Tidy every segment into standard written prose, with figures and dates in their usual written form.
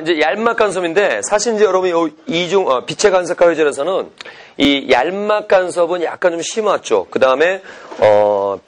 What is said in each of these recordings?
이제 얄막 간섭인데 사실 이제 여러분 빛의 간섭과 회절에서는 이 얄막 간섭은 약간 좀 심하죠. 그 다음에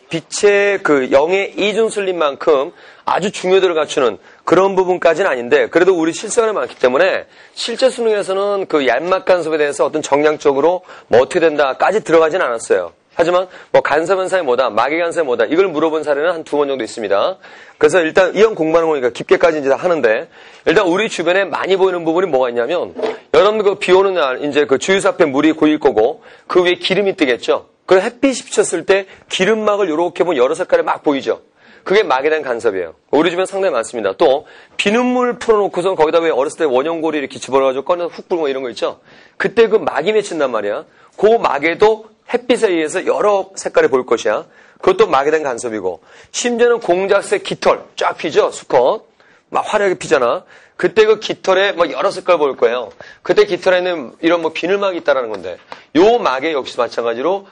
빛의 그 영의 이중슬림만큼 아주 중요도를 갖추는 그런 부분까지는 아닌데 그래도 우리 실생활에 많기 때문에 실제 수능에서는 그 얄막 간섭에 대해서 어떤 정량적으로 뭐 어떻게 된다까지 들어가진 않았어요. 하지만 뭐 간섭 현상이 뭐다, 마개 간섭이 뭐다 이걸 물어본 사례는 한 2번 정도 있습니다. 그래서 일단 이형 공부하는 거니까 깊게까지 이제 하는데 일단 우리 주변에 많이 보이는 부분이 뭐가 있냐면 여러분들 그 비 오는 날 이제 그 주유소 앞에 물이 고일 거고 그 위에 기름이 뜨겠죠. 그 햇빛이 비쳤을 때 기름막을 이렇게 보면 여러 색깔이 막 보이죠. 그게 막에 대한 간섭이에요. 우리 주변 상당히 많습니다. 또 비눗물 풀어놓고선 거기다 왜 어렸을 때 원형고리 이렇게 집어넣어가지고 꺼내서 훅 불고 이런 거 있죠. 그때 그 막이 맺힌단 말이야. 그 막에도 햇빛에 의해서 여러 색깔이 보일 것이야. 그것도 막에 대한 간섭이고 심지어는 공작색 깃털 쫙 피죠. 수컷 막 화려하게 피잖아. 그때 그 깃털에 막 여러 색깔 보일 거예요. 그때 깃털에는 이런 뭐 비늘막이 있다라는 건데 요 막에 역시 마찬가지로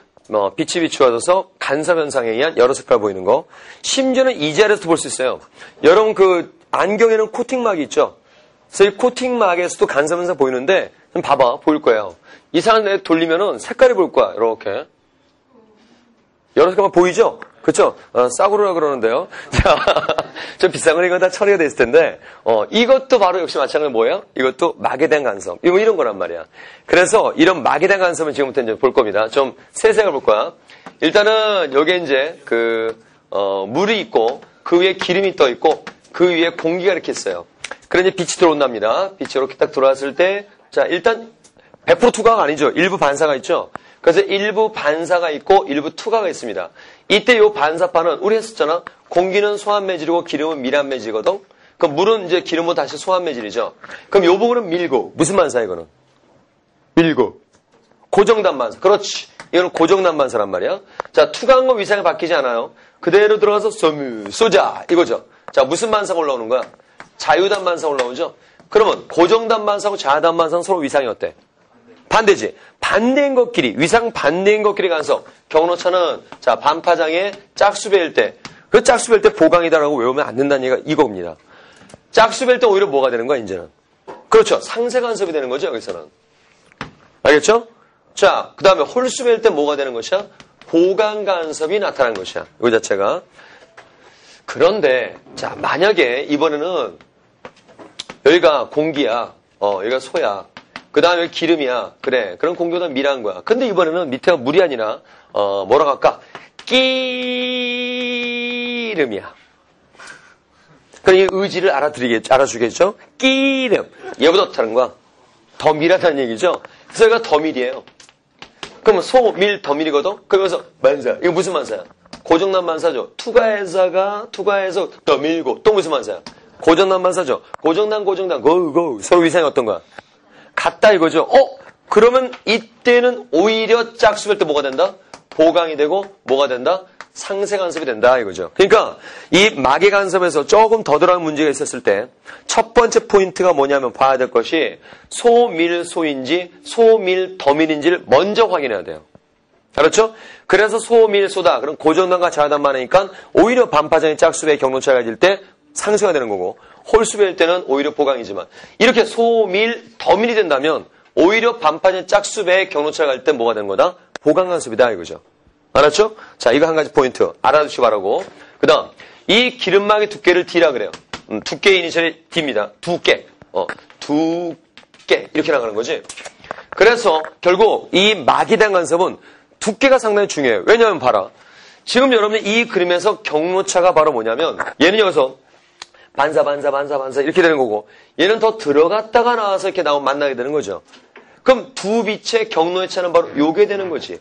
빛이 비추어져서 간섭 현상에 의한 여러 색깔 보이는 거. 심지어는 이 자리에서도 볼 수 있어요. 여러분 그 안경에는 코팅막이 있죠. 그래서 이 코팅막에서도 간섭 현상 보이는데 좀 봐봐 보일 거예요. 이상한 애 돌리면은 색깔이 보일 거야. 이렇게 여러 색깔만 보이죠? 그렇죠? 싸구려라 그러는데요. 자, 좀 비싼 거니까 다 처리가 됐을 텐데 이것도 바로 역시 마찬가지로 뭐예요? 이것도 막에 대한 간섭. 이런 거란 말이야. 그래서 이런 막에 대한 간섭을 지금부터 이제 볼 겁니다. 좀 세세하게 볼 거야. 일단은 여기에 이제 물이 있고 그 위에 기름이 떠 있고 그 위에 공기가 이렇게 있어요. 그래 이제 빛이 들어온답니다. 빛이 이렇게 딱 들어왔을 때 자 일단 100% 투과가 아니죠. 일부 반사가 있죠. 그래서 일부 반사가 있고 일부 투과가 있습니다. 이때 요 반사파는 우리 했었잖아. 공기는 소환매질이고 기름은 밀환매질이거든. 그럼 물은 이제 기름은 다시 소환매질이죠. 그럼 요 부분은 밀고 무슨 반사야 이거는? 밀고 고정단 반사. 그렇지. 이거는 고정단 반사란 말이야. 자 투과한 건 위상이 바뀌지 않아요. 그대로 들어가서 쏘자 이거죠. 자 무슨 반사가 올라오는 거야? 자유단 반사 올라오죠. 그러면 고정단 반사하고 자유단 반사는 서로 위상이 어때? 반대지. 반대인 것끼리, 위상 반대인 것끼리 간섭. 경로차는, 자, 반파장에 짝수배일 때, 그 짝수배일 때 보강이다라고 외우면 안 된다는 얘기가 이겁니다. 짝수배일 때 오히려 뭐가 되는 거야, 이제는? 그렇죠. 상세 간섭이 되는 거죠, 여기서는. 알겠죠? 자, 그 다음에 홀수배일 때 뭐가 되는 것이야? 보강 간섭이 나타나는 것이야. 이 자체가. 그런데, 자, 만약에 이번에는 여기가 공기야, 여기가 소야. 그 다음에 기름이야. 그래. 그럼 공기보다 밀한 거야. 근데 이번에는 밑에가 물이 아니라, 뭐라고 할까? 끼름이야. 그럼 이 의지를 알아주겠죠? 끼름. 얘보다 어떻다는 거야? 더 밀하다는 얘기죠? 그래서 여기가 더 밀이에요. 그러면 소, 밀, 더 밀이거든? 그러면서 만사. 이거 무슨 만사야? 고정난 만사죠. 투과해서 더 밀고. 또 무슨 만사야? 고정난 만사죠. 고정난, 고. 서로 위상이 어떤 거야? 같다 이거죠. 그러면 이때는 오히려 짝수별 때 뭐가 된다? 보강이 되고 뭐가 된다? 상세 간섭이 된다 이거죠. 그러니까 이 막의 간섭에서 조금 더 들어간 문제가 있었을 때 첫 번째 포인트가 뭐냐면 봐야 될 것이 소밀소인지 소밀더밀인지를 먼저 확인해야 돼요. 알았죠? 그래서 소밀소다. 그럼 고정단과 자유단만 하니까 오히려 반파장의 짝수배의 경로차가 가질 때 상세가 되는 거고 홀수배일 때는 오히려 보강이지만 이렇게 소밀, 더밀이 된다면 오히려 반파장 짝수배의 경로차가 갈 때 뭐가 되는 거다? 보강간섭이다 이거죠. 알았죠? 자 이거 한 가지 포인트 알아두시기 바라고. 그 다음 이 기름막의 두께를 D라 그래요. 두께의 이니셜이 D입니다. 두께. 두께 이렇게 나가는 거지. 그래서 결국 이 막에 대한 간섭은 두께가 상당히 중요해요. 왜냐하면 봐라. 지금 여러분이 이 그림에서 경로차가 바로 뭐냐면 얘는 여기서 반사 이렇게 되는 거고 얘는 더 들어갔다가 나와서 이렇게 만나게 되는 거죠. 그럼 두 빛의 경로의 차는 바로 요게 되는 거지.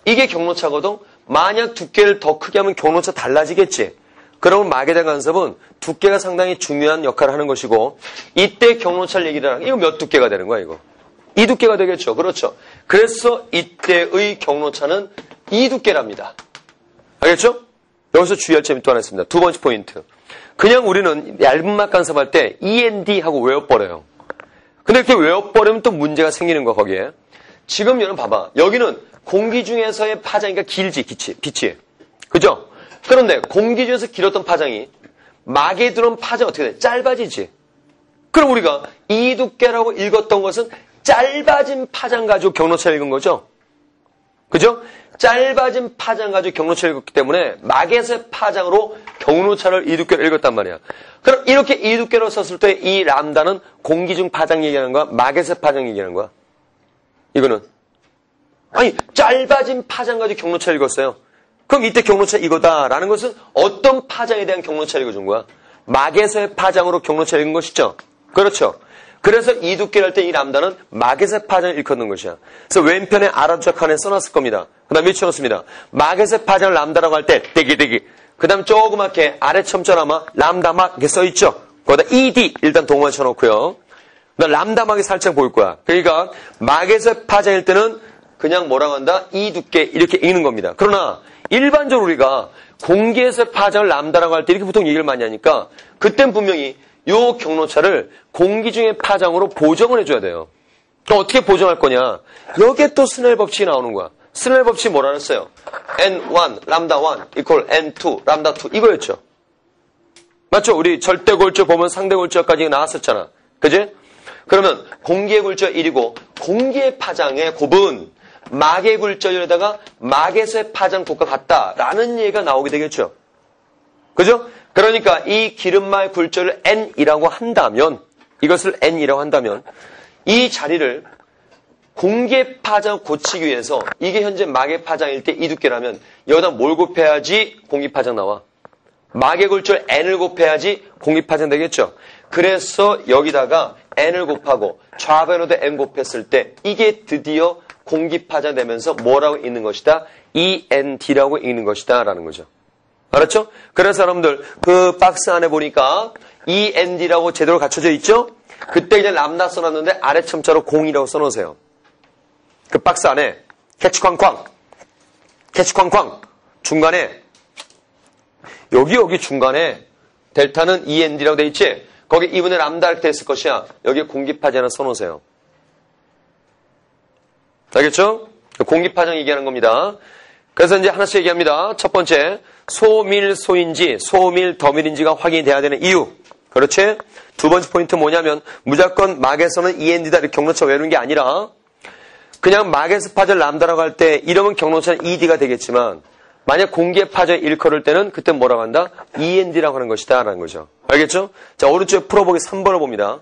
이게 경로차거든. 만약 두께를 더 크게 하면 경로차 달라지겠지. 그러면 막에 대한 간섭은 두께가 상당히 중요한 역할을 하는 것이고 이때 경로차를 얘기를 하는 이거 몇 두께가 되는 거야 이거. 이 두께가 되겠죠. 그렇죠. 그래서 이때의 경로차는 이 두께랍니다. 알겠죠? 여기서 주의할 점이 또 하나 있습니다. 두 번째 포인트. 그냥 우리는 얇은 막 간섭할 때 END 하고 외워버려요. 근데 이렇게 외워버리면 또 문제가 생기는 거 거기에. 지금 여러분 봐봐. 여기는 공기 중에서의 파장이니까 길지, 빛이. 그죠? 그런데 공기 중에서 길었던 파장이 막에 들어온 파장 어떻게 돼? 짧아지지. 그럼 우리가 이 두께라고 읽었던 것은 짧아진 파장 가지고 경로차를 읽은 거죠. 그죠? 짧아진 파장 가지고 경로차를 읽었기 때문에 마겟의 파장으로 경로차를 이 두께로 읽었단 말이야. 그럼 이렇게 이 두께로 썼을 때 이 람다는 공기 중 파장 얘기하는 거야? 마겟의 파장 얘기하는 거야? 이거는 아니 짧아진 파장 가지고 경로차를 읽었어요. 그럼 이때 경로차 이거다라는 것은 어떤 파장에 대한 경로차를 읽어준 거야? 마겟의 파장으로 경로차를 읽은 것이죠. 그렇죠. 그래서 이 두께를 할 때 이 람다는 마겟의 파장을 일컫는 것이야. 그래서 왼편에 알아두자 칸에 써놨을 겁니다. 그 다음에 밀쳐놓습니다. 마겟의 파장을 람다라고 할 때 대기. 그 다음 조그맣게 아래 첨자나마 람다막 이렇게 써있죠. 거기다 ED 일단 동호만 쳐놓고요. 그 다음 람다막이 살짝 보일 거야. 그러니까 마겟의 파장일 때는 그냥 뭐라고 한다? 이 두께 이렇게 읽는 겁니다. 그러나 일반적으로 우리가 공기에서의 파장을 람다라고 할 때 이렇게 보통 얘기를 많이 하니까 그땐 분명히 요 경로차를 공기 중의 파장으로 보정을 해줘야 돼요. 그럼 어떻게 보정할 거냐? 여기에 또 스넬 법칙이 나오는 거야. 스넬 법칙이 뭐라 그랬어요? N1, 람다 1 equal N2, 람다 2 이거였죠. 맞죠? 우리 절대 골조 보면 상대 골조까지 나왔었잖아. 그지? 그러면 공기의 골조 1이고 공기의 파장의 곱은 마개 굴절에다가 마겟의 파장 곱과 같다라는 얘기가 나오게 되겠죠. 그죠? 그러니까 이 기름말 굴절을 N이라고 한다면 이것을 N이라고 한다면 이 자리를 공기의 파장 고치기 위해서 이게 현재 마개 파장일 때 이 두께라면 여기다 뭘 곱해야지 공기 파장 나와? 마개 굴절 N을 곱해야지 공기 파장 되겠죠. 그래서 여기다가 N을 곱하고 좌변으로 N 곱했을 때 이게 드디어 공기 파장 되면서 뭐라고 읽는 것이다? END라고 읽는 것이다 라는 거죠. 알았죠? 그래서 여러분들 그 박스 안에 보니까 END라고 제대로 갖춰져 있죠? 그때 이제 람다 써놨는데 아래 첨자로 0이라고 써놓으세요. 그 박스 안에 캐치 쾅쾅 중간에 여기 중간에 델타는 END라고 돼 있지? 거기 2분의 람다 이렇게 됐을 것이야. 여기에 공기 파장 하나 써놓으세요. 알겠죠? 공기 파장 얘기하는 겁니다. 그래서 이제 하나씩 얘기합니다. 첫 번째, 소밀소인지 소밀더밀인지가 확인이 돼야 되는 이유. 그렇지? 두 번째 포인트 뭐냐면 무조건 막에서는 END다 이렇게 경로차 외우는 게 아니라 그냥 막에서 파절 람다라고 할 때 이러면 경로차는 ED가 되겠지만 만약 공기의 파절 일컬을 때는 그때 뭐라고 한다? END라고 하는 것이다 라는 거죠. 알겠죠? 자, 오른쪽에 풀어보기 3번을 봅니다.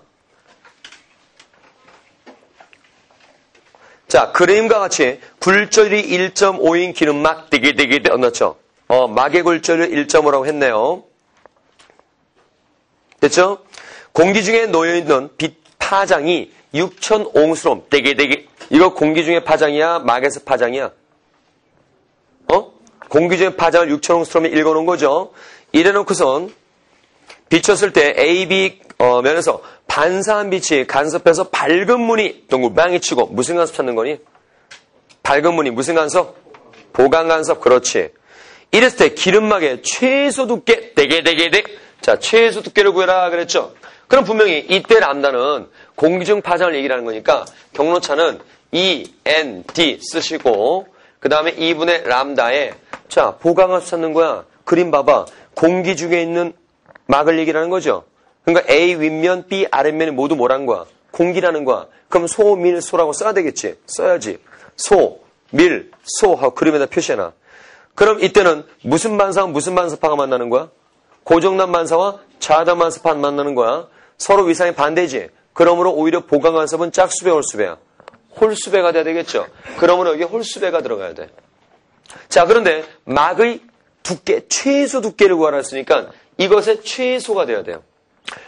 자, 그림과 같이 굴절이 1.5인 기름막 되게 넣었죠. 막의 굴절을 1.5라고 했네요. 됐죠? 공기 중에 놓여있는 빛 파장이 6,000옹스롬 되게 이거 공기 중에 파장이야? 막에서 파장이야? 공기 중에 파장을 6,000옹스롬에 읽어놓은 거죠. 이래놓고선 비쳤을 때 AB 면에서 반사한 빛이 간섭해서 밝은 무늬 동글방이 치고 무슨 간섭 찾는 거니? 밝은 무늬 무슨 간섭? 보강 간섭. 그렇지. 이랬을 때 기름막의 최소 두께 되게 자, 최소 두께를 구해라 그랬죠. 그럼 분명히 이때 람다는 공기 중 파장을 얘기하는 거니까 경로차는 END 쓰시고 그 다음에 2분의 람다에 자, 보강 간섭 찾는 거야. 그림 봐봐. 공기 중에 있는 막을 얘기하는 거죠. 그러니까 A 윗면, B 아랫면이 모두 뭐라는 거야? 공기라는 거야. 그럼 소, 밀, 소라고 써야 되겠지? 써야지. 소, 밀, 소 하고 그림에다 표시해놔. 그럼 이때는 무슨 반사와 무슨 반사파가 만나는 거야? 고정난 반사와 좌단 반사파 만나는 거야. 서로 위상이 반대지. 그러므로 오히려 보강 간섭은 짝수배, 홀수배야. 홀수배가 돼야 되겠죠. 그러므로 여기 홀수배가 들어가야 돼. 자, 그런데 막의 두께, 최소 두께를 구하라 했으니까 이것의 최소가 돼야 돼요.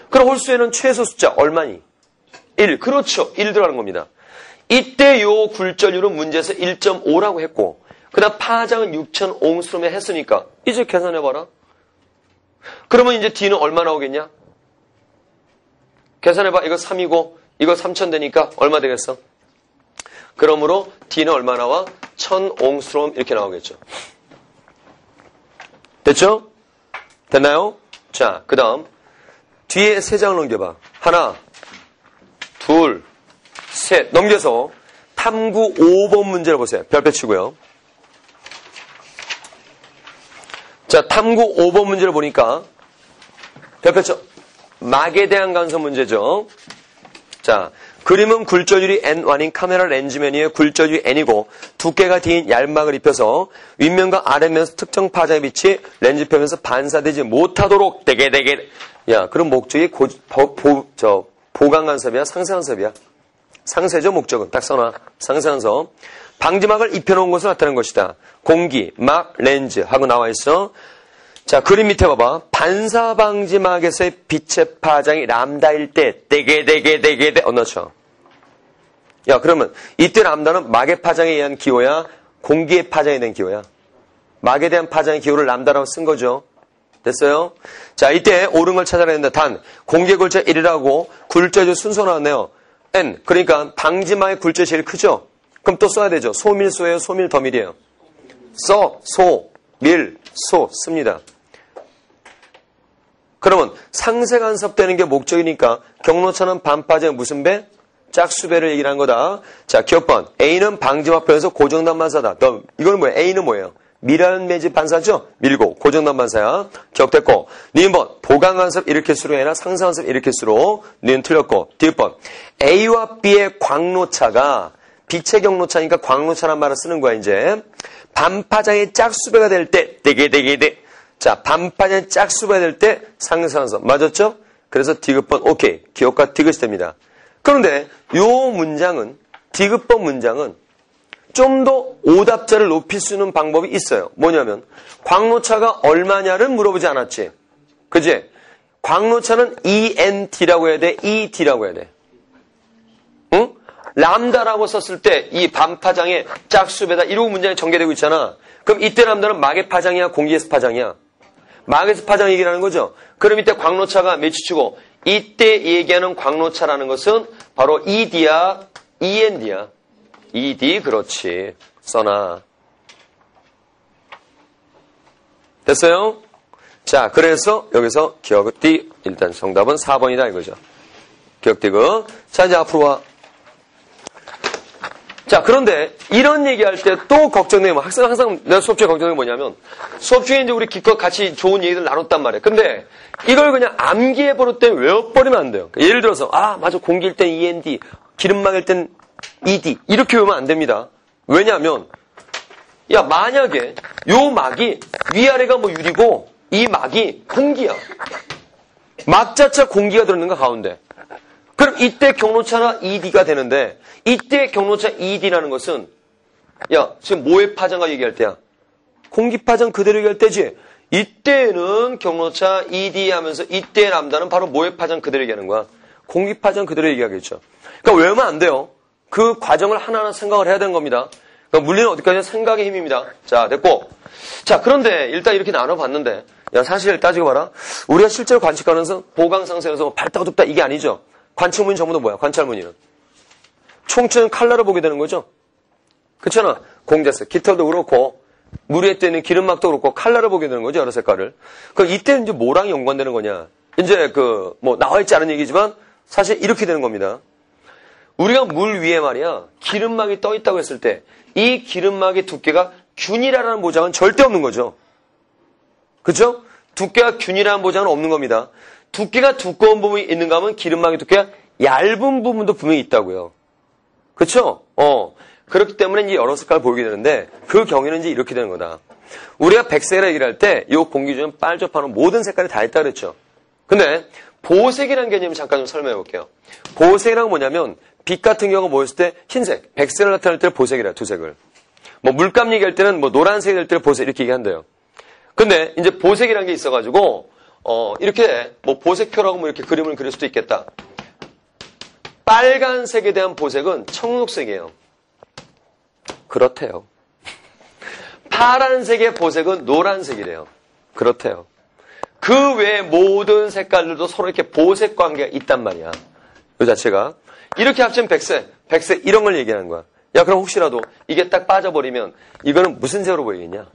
그럼 홀수에는 최소 숫자 얼마니? 1. 그렇죠. 1 들어가는 겁니다. 이때 요 굴절률은 문제에서 1.5라고 했고 그 다음 파장은 6,000옹스롬에 했으니까 이제 계산해봐라. 그러면 이제 D는 얼마 나오겠냐? 계산해봐. 이거 3이고 이거 3,000 되니까 얼마 되겠어? 그러므로 D는 얼마 나와? 1,000옹스롬 이렇게 나오겠죠. 됐죠? 됐나요? 자, 그 다음 뒤에 3장을 넘겨봐. 하나, 둘, 셋 넘겨서 탐구 5번 문제를 보세요. 별표 치고요. 자, 탐구 5번 문제를 보니까 별표 쳐. 막에 대한 간섭 문제죠. 자, 그림은 굴절율이 N1인 카메라 렌즈면 위에 굴절율이 N이고 두께가 D인 얄막을 입혀서 윗면과 아랫면에서 특정 파장의 빛이 렌즈 표면에서 반사되지 못하도록 되게 야, 그럼 목적이 보강 간섭이야, 상세 간섭이야. 상세죠, 목적은. 딱 써놔. 상세 간섭. 방지막을 입혀놓은 것을 나타내는 것이다. 공기, 막, 렌즈 하고 나와 있어. 자, 그림 밑에 봐봐. 반사 방지막에서의 빛의 파장이 람다일 때 되게 넣죠. 야, 그러면 이때 람다는 막의 파장에 의한 기호야, 공기의 파장에 대한 기호야. 막에 대한 파장의 기호를 람다라고 쓴 거죠. 됐어요? 자, 이때 옳은 걸 찾아내야 된다. 단, 공기의 굴절 1이라고 굴절이 순서 나왔네요. N. 그러니까 방지막의 굴절이 제일 크죠? 그럼 또 써야 되죠. 소밀소예요, 소밀더밀이에요. 밀소 씁니다. 그러면 상세 간섭되는 게 목적이니까 경로차는 반파장 무슨 배? 짝수배를 얘기를 한 거다. 자, 기억번. A는 방지막 표에서 고정단 반사다. 이거는 뭐예요? A는 뭐예요? 미라는 매집 반사죠? 밀고 고정단 반사야. 기억됐고. 니은번. 보강 간섭 일으킬수록 아니라 상세 간섭 일으킬수록. 니은 틀렸고. 디귿번. A와 B의 광로차가 빛의 경로차니까 광로차란 말을 쓰는 거야, 이제. 반파장의 짝수배가 될 때, 되게. 자, 반파장의 짝수배가 될 때 상세 간섭. 맞았죠? 그래서 디귿번 오케이. 기억과 디귿이 됩니다. 그런데 요 문장은, 디귿번 문장은 좀 더 오답자를 높일 수 있는 방법이 있어요. 뭐냐면 광로차가 얼마냐를 물어보지 않았지. 그지? 광로차는 ENT라고 해야 돼? ED라고 해야 돼? 응? 람다라고 썼을 때 이 반파장의 짝수배다 이러고 문장이 전개되고 있잖아. 그럼 이때 람다는 막의 파장이야? 공기에서 파장이야? 막에서 파장 얘기라는 거죠. 그럼 이때 광로차가 몇 치고 이때 얘기하는 광로차라는 것은 바로 ED야? END야? ED, 그렇지. 써놔. 됐어요? 자, 그래서 여기서 기억띠, 일단 정답은 4번이다 이거죠. 기억띠고. 자, 이제 앞으로 와. 자, 그런데 이런 얘기할 때 또 걱정되는 거, 학생 항상 내가 수업 중에 걱정되는 게 뭐냐면, 수업 중에 이제 우리 기껏 같이 좋은 얘기들 나눴단 말이에요. 근데 이걸 그냥 암기해버릴 때 외워버리면 안 돼요. 예를 들어서, 맞아, 공기일 땐 END, 기름막일 땐 ED, 이렇게 외우면 안 됩니다. 왜냐하면, 야, 만약에 요 막이 위아래가 뭐 유리고 이 막이 공기야. 막 자체가 공기가 들어있는 거 가운데. 그럼 이때 경로차나 ED가 되는데 이때 경로차 ED라는 것은 야, 지금 뭐의 파장과 얘기할 때야? 공기 파장 그대로 얘기할 때지. 이때는 경로차 ED 하면서 이때 람다는 바로 뭐의 파장 그대로 얘기하는 거야? 공기 파장 그대로 얘기하겠죠. 그러니까 외우면 안 돼요. 그 과정을 하나하나 생각을 해야 되는 겁니다. 그러니까 물리는 어디까지나 생각의 힘입니다. 자, 됐고. 자, 그런데 일단 이렇게 나눠봤는데 야, 사실 따지고 봐라. 우리가 실제로 관측하면서 보강상세에서 밝다고 둡다 이게 아니죠. 관측문이 전부 다 뭐야? 관찰문의는. 총체는 칼라로 보게 되는 거죠. 그렇잖아. 공자색, 깃털도 그렇고 물 위에 뜨는 기름막도 그렇고 칼라로 보게 되는 거죠. 여러 색깔을. 그럼 이때는 이제 뭐랑 연관되는 거냐? 이제 나와 있지 않은 얘기지만 사실 이렇게 되는 겁니다. 우리가 물 위에 말이야 기름막이 떠 있다고 했을 때 이 기름막의 두께가 균일하라는 보장은 절대 없는 거죠. 그렇죠? 두께가 균일한 보장은 없는 겁니다. 두께가 두꺼운 부분이 있는가 하면 기름막의 두께가 얇은 부분도 분명히 있다고요. 그렇죠? 그렇기 때문에 이제 여러 색깔을 보이게 되는데 그 경우에는 이제 이렇게 되는 거다. 우리가 백색이라 얘기를 할 때 이 공기 중에 빨접하는 모든 색깔이 다 있다 그랬죠. 근데 보색이라는 개념을 잠깐 좀 설명해 볼게요. 보색이란 뭐냐면 빛 같은 경우가 뭐였을 때 흰색, 백색을 나타낼 때는 보색이라 두 색을. 뭐 물감 얘기할 때는 뭐 노란색이 될 때는 보색 이렇게 얘기한대요. 근데 이제 보색이라는 게 있어가지고 이렇게 뭐 보색표라고 뭐 이렇게 그림을 그릴 수도 있겠다. 빨간색에 대한 보색은 청록색이에요. 그렇대요. 파란색의 보색은 노란색이래요. 그렇대요. 그 외의 모든 색깔들도 서로 이렇게 보색 관계가 있단 말이야. 이 자체가. 이렇게 합치면 백색 이런 걸 얘기하는 거야. 야, 그럼 혹시라도 이게 딱 빠져버리면 이거는 무슨 색으로 보이겠냐?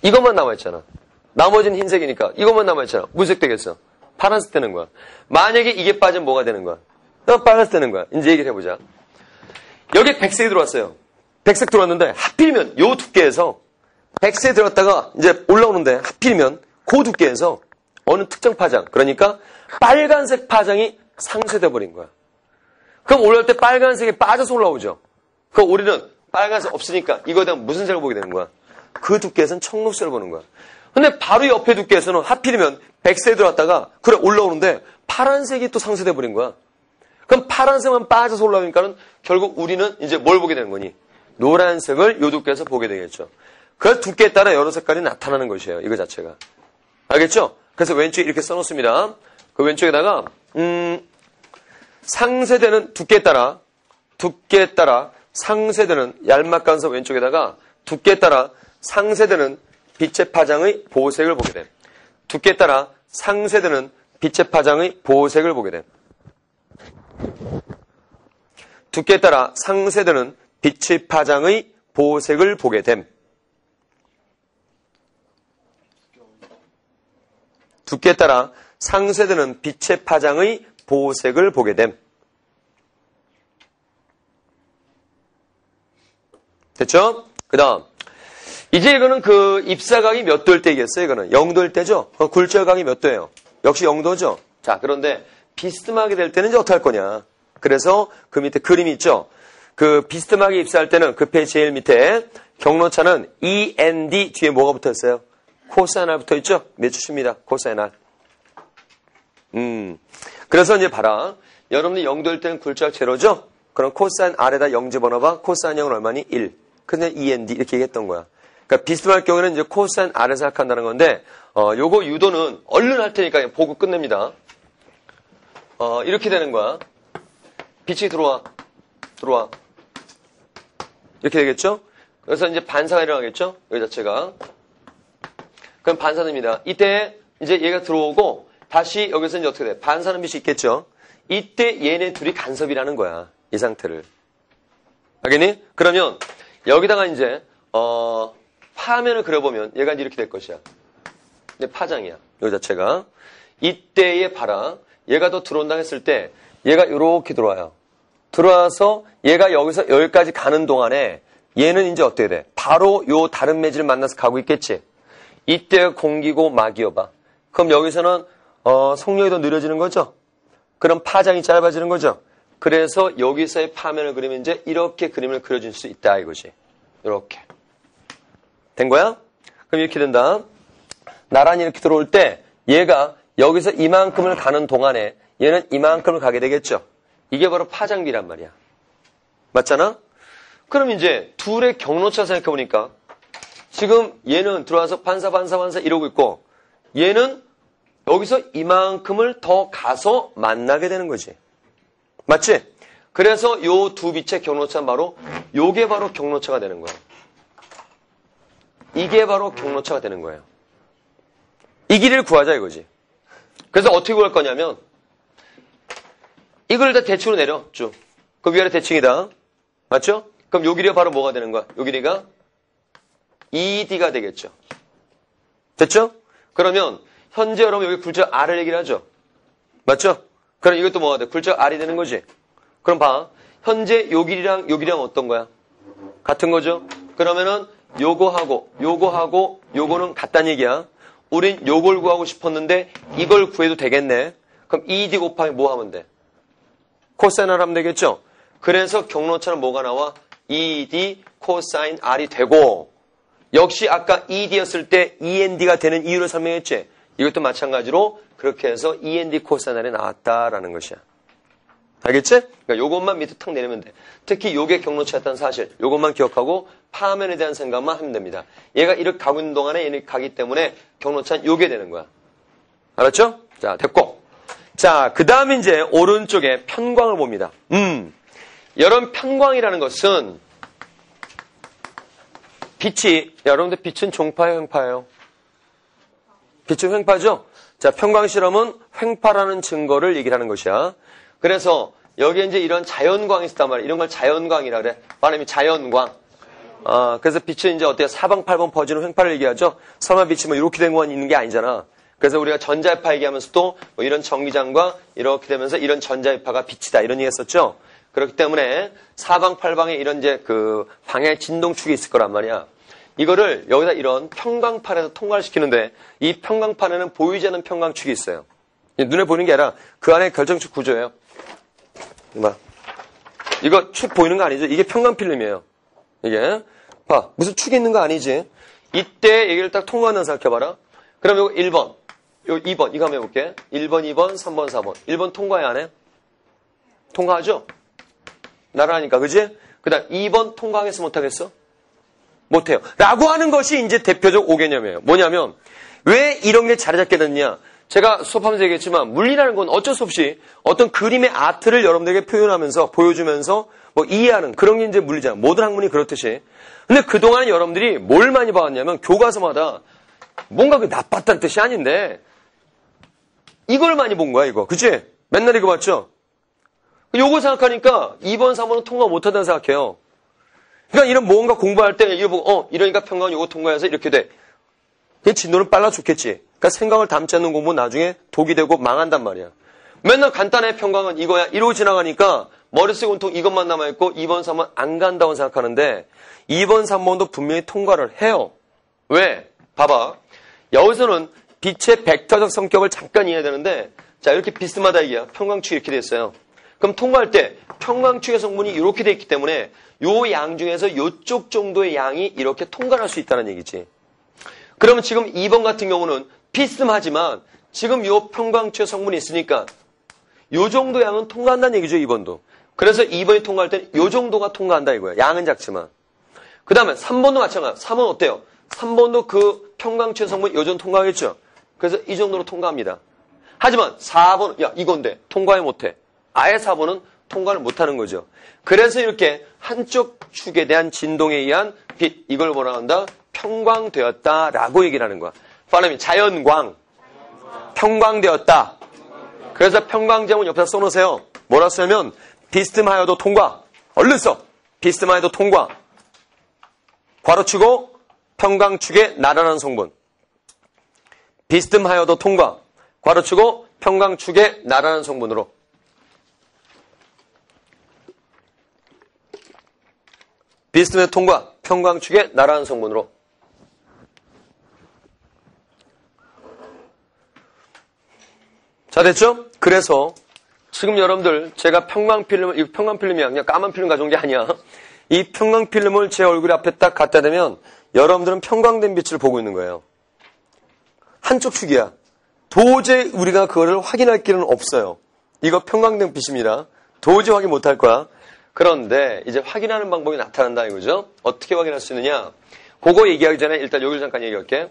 이것만 남아있잖아. 나머지는 흰색이니까 이것만 남아있잖아. 무슨 색 되겠어? 파란색 되는 거야. 만약에 이게 빠지면 뭐가 되는 거야? 빨간색 되는 거야. 이제 얘기를 해보자. 여기 백색이 들어왔어요. 백색 들어왔는데 하필이면 요 두께에서 백색이 들어왔다가 이제 올라오는데 하필이면 그 두께에서 어느 특정 파장. 그러니까 빨간색 파장이 상쇄돼 버린 거야. 그럼 올라올 때 빨간색이 빠져서 올라오죠. 그럼 우리는 빨간색 없으니까 이거에 대한 무슨 색을 보게 되는 거야? 그 두께에서는 청록색을 보는 거야. 근데 바로 옆에 두께에서는 하필이면 백색이 들어왔다가 그래 올라오는데 파란색이 또 상쇄돼 버린 거야. 그럼 파란색만 빠져서 올라오니까는 결국 우리는 이제 뭘 보게 되는 거니? 노란색을 요 두께에서 보게 되겠죠. 그 두께에 따라 여러 색깔이 나타나는 것이에요. 이거 자체가. 알겠죠? 그래서 왼쪽에 이렇게 써놓습니다. 그 왼쪽에다가 상쇄되는 두께에 따라 상쇄되는 얄막간섭 왼쪽에다가 두께에 따라 상쇄되는 빛의 파장의 보색을 보게 돼. 두께에 따라 상쇄되는 빛의 파장의 보색을 보게 돼. 두께에 따라 상쇄되는 빛의 파장의 보색을 보게 됨. 두께에 따라 상쇄되는 빛의 파장의 보색을 보게 됨. 됐죠? 그 다음. 이제 이거는 그 입사각이 몇 도일 때이겠어요? 이거는 0도일 때죠? 굴절각이 몇 도예요? 역시 0도죠? 자, 그런데 비스듬하게 될 때는 이제 어떻게 할 거냐? 그래서 그 밑에 그림이 있죠? 그 비스듬하게 입사할 때는 그 페이지 제일 밑에 경로차는 END 뒤에 뭐가 붙어 있어요? 코사인 R 붙어 있죠? 몇 주십니다. 코사인 R. 그래서 이제 봐라. 여러분들 0도일 때는 굴절각 제로죠? 그럼 코사인 R에다 0 집어넣어봐. 코사인 0은 얼마니? 1. 그냥 END 이렇게 얘기했던 거야. 그러니까 비스듬할 경우에는 이제 코사인 R을 생각한다는 건데, 요거 유도는 얼른 할 테니까 보고 끝냅니다. 이렇게 되는 거야. 빛이 들어와. 이렇게 되겠죠? 그래서 이제 반사가 일어나겠죠? 여기 자체가. 그럼 반사됩니다. 이때 이제 얘가 들어오고, 다시 여기서 이제 어떻게 돼? 반사하는 빛이 있겠죠? 이때 얘네 둘이 간섭이라는 거야. 이 상태를. 알겠니? 그러면 여기다가 이제 파면을 그려보면 얘가 이렇게 될 것이야. 이제 파장이야. 이 자체가. 이때에 봐라. 얘가 더 들어온다 했을 때 얘가 이렇게 들어와요. 들어와서 얘가 여기서 여기까지 가는 동안에 얘는 이제 어떻게 돼? 바로 요 다른 매질을 만나서 가고 있겠지. 이때가 공기고 막이어봐. 그럼 여기서는 속력이 더 느려지는 거죠. 그럼 파장이 짧아지는 거죠. 그래서 여기서의 파면을 그리면 이제 이렇게 그림을 그려줄 수 있다 이거지. 이렇게. 된 거야? 그럼 이렇게 된다. 나란히 이렇게 들어올 때 얘가 여기서 이만큼을 가는 동안에 얘는 이만큼을 가게 되겠죠. 이게 바로 파장비란 말이야. 맞잖아? 그럼 이제 둘의 경로차 생각해보니까 지금 얘는 들어와서 반사 이러고 있고 얘는 여기서 이만큼을 더 가서 만나게 되는 거지. 맞지? 그래서 요 두 빛의 경로차는 바로 요게 바로 경로차가 되는 거야. 이게 바로 경로차가 되는 거예요. 이 길이를 구하자 이거지. 그래서 어떻게 구할 거냐면 이걸 다 대칭으로 내려 쭉. 그 위아래 대칭이다. 맞죠? 그럼 요 길이가 바로 뭐가 되는 거야? 요 길이가 ED가 되겠죠. 됐죠? 그러면 현재 여러분 여기 굴절 R을 얘기를 하죠. 맞죠? 그럼 이것도 뭐가 돼? 굴절 R이 되는 거지. 그럼 봐. 현재 요 길이랑 어떤 거야? 같은 거죠? 그러면은 요거하고 요거는 같다는 얘기야. 우린 요걸 구하고 싶었는데 이걸 구해도 되겠네. 그럼 ED 곱하기 뭐 하면 돼? 코사인 R 하면 되겠죠? 그래서 경로차는 뭐가 나와? ED 코사인 R이 되고 역시 아까 ED였을 때 END가 되는 이유를 설명했지? 이것도 마찬가지로 그렇게 해서 END 코사인 R이 나왔다라는 것이야. 알겠지? 그러니까 요것만 밑에 탁 내리면 돼. 특히 요게 경로차였다는 사실, 요것만 기억하고 파면에 대한 생각만 하면 됩니다. 얘가 이렇게 가고 있는 동안에 얘는 가기 때문에 경로차는 요게 되는 거야. 알았죠? 자, 됐고. 자, 그 다음에 이제 오른쪽에 편광을 봅니다. 여러분 편광이라는 것은 빛이, 여러분들 빛은 종파예요, 횡파예요? 빛은 횡파죠? 자, 편광 실험은 횡파라는 증거를 얘기를 하는 것이야. 그래서 여기에 이제 이런 자연광이 있단 말이야. 이런 걸 자연광이라 그래. 말하면 자연광. 그래서 빛은 이제 어때요? 사방팔방 퍼지는 횡파를 얘기하죠? 설마 빛이 뭐 이렇게 된 것만 있는 게 아니잖아. 그래서 우리가 전자파 얘기하면서도 뭐 이런 전기장과 이렇게 되면서 이런 전자파가 빛이다. 이런 얘기 했었죠? 그렇기 때문에 사방팔방에 이런 이제 그 방향 진동축이 있을 거란 말이야. 이거를 여기다 이런 평광판에서 통과를 시키는데 이 평광판에는 보이지 않는 평광축이 있어요. 눈에 보이는 게 아니라 그 안에 결정축 구조예요. 이거 축 보이는 거 아니죠? 이게 평광필름이에요. 이게. 봐. 무슨 축이 있는 거 아니지? 이때 얘기를 딱 통과한다고 생각해봐라. 그럼 이거 1번, 요 2번, 이거 한번 해볼게. 1번, 2번, 3번, 4번. 1번 통과해, 안 해? 통과하죠? 나라니까, 그지? 그 다음 2번 통과하겠어, 못하겠어? 못해요. 라고 하는 것이 이제 대표적 5개념이에요. 뭐냐면, 왜 이런 게 자리 잡게 됐냐? 제가 수업하면서 얘기했지만, 물리라는 건 어쩔 수 없이 어떤 그림의 아트를 여러분들에게 표현하면서, 보여주면서, 뭐 이해하는 그런 게 이제 물리잖아요. 모든 학문이 그렇듯이. 근데 그동안 여러분들이 뭘 많이 봐왔냐면, 교과서마다 뭔가 그 나빴다는 뜻이 아닌데, 이걸 많이 본 거야, 이거. 그치? 맨날 이거 봤죠? 요거 생각하니까 2번, 3번은 통과 못하다는 생각해요. 그러니까 이런 뭔가 공부할 때 이거 보고 이러니까 평강 요거 통과해서 이렇게 돼. 그냥 진도는 빨라 죽겠지. 그러니까 생각을 담지 않는 공부는 나중에 독이 되고 망한단 말이야. 맨날 간단해 평강은 이거야. 이러고 지나가니까 머릿속에 온통 이것만 남아있고 2번, 3번 안 간다고 생각하는데 2번, 3번도 분명히 통과를 해요. 왜? 봐봐. 여기서는 빛의 벡터적 성격을 잠깐 이해해야 되는데 자 이렇게 비스마다 이게요. 평광축이 이렇게 돼 있어요. 그럼 통과할 때 평광축의 성분이 이렇게 돼 있기 때문에 요 양 중에서 요쪽 정도의 양이 이렇게 통과할 수 있다는 얘기지. 그러면 지금 2번 같은 경우는 비스하지만 지금 요 평광축의 성분이 있으니까 요 정도 양은 통과한다는 얘기죠. 2번도. 그래서 2번이 통과할 때는 요 정도가 통과한다 이거예요. 양은 작지만. 그 다음에 3번도 마찬가지. 3번은 어때요? 3번도 그 평광축의 성분이 요 정도 통과하겠죠. 그래서 이 정도로 통과합니다. 하지만 4번은 야 이건데 통과해 못해. 아예 4번은 통과를 못하는 거죠. 그래서 이렇게 한쪽 축에 대한 진동에 의한 빛 이걸 뭐라 한다? 평광되었다라고 얘기를 하는 거야. 말하면 자연광 평광되었다. 그래서 평광제문 옆에다 써놓으세요. 뭐라 쓰냐면 비스듬하여도 통과. 얼른 써. 비스듬하여도 통과. 괄호치고 평광축의 나란한 성분. 비스듬하여도 통과. 괄호치고 평광축의 나란한 성분으로. 비스듬의 통과. 평광축의 나란한 성분으로. 자, 됐죠? 그래서 지금 여러분들 제가 평광필름을, 이 평광필름이 그냥 까만 필름 가져온 게 아니야. 이 평광필름을 제 얼굴 앞에 딱 갖다 대면 여러분들은 평광된 빛을 보고 있는 거예요. 한쪽 축이야. 도저히 우리가 그거를 확인할 길은 없어요. 이거 평광된 빛입니다. 도저히 확인 못할 거야. 그런데 이제 확인하는 방법이 나타난다 이거죠. 어떻게 확인할 수 있느냐. 그거 얘기하기 전에 일단 여기를 잠깐 얘기할게.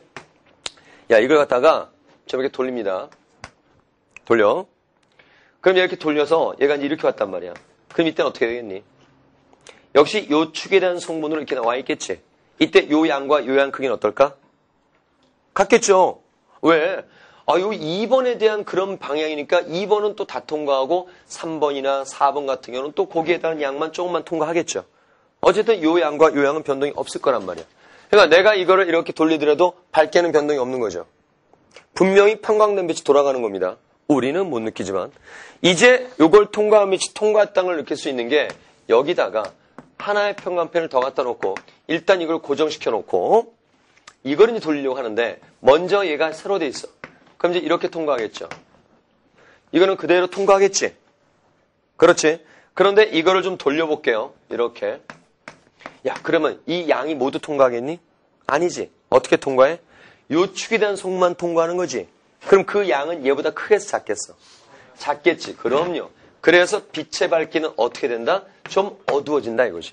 야 이걸 갖다가 저렇게 돌립니다. 돌려. 그럼 이렇게 돌려서 얘가 이제 이렇게 왔단 말이야. 그럼 이때는 어떻게 되겠니? 역시 요 축에 대한 성분으로 이렇게 나와 있겠지. 이때 요 양과 요 양 크기는 어떨까? 같겠죠. 왜? 요 2번에 대한 그런 방향이니까 2번은 또 다 통과하고 3번이나 4번 같은 경우는 또 거기에 대한 양만 조금만 통과하겠죠. 어쨌든 요 양과 요 양은 변동이 없을 거란 말이야. 그러니까 내가 이거를 이렇게 돌리더라도 밝게는 변동이 없는 거죠. 분명히 평광된 빛이 돌아가는 겁니다. 우리는 못 느끼지만 이제 요걸 통과한 빛이 통과했다는 걸 느낄 수 있는 게 여기다가 하나의 평광펜을 더 갖다 놓고 일단 이걸 고정시켜 놓고 이걸 이제 돌리려고 하는데 먼저 얘가 세로 돼 있어. 그럼 이제 이렇게 통과하겠죠. 이거는 그대로 통과하겠지. 그렇지. 그런데 이거를 좀 돌려볼게요. 이렇게. 야 그러면 이 양이 모두 통과하겠니? 아니지. 어떻게 통과해? 요 축에 대한 속만 통과하는 거지. 그럼 그 양은 얘보다 크겠어 작겠어? 작겠지. 그럼요. 그래서 빛의 밝기는 어떻게 된다? 좀 어두워진다 이거지.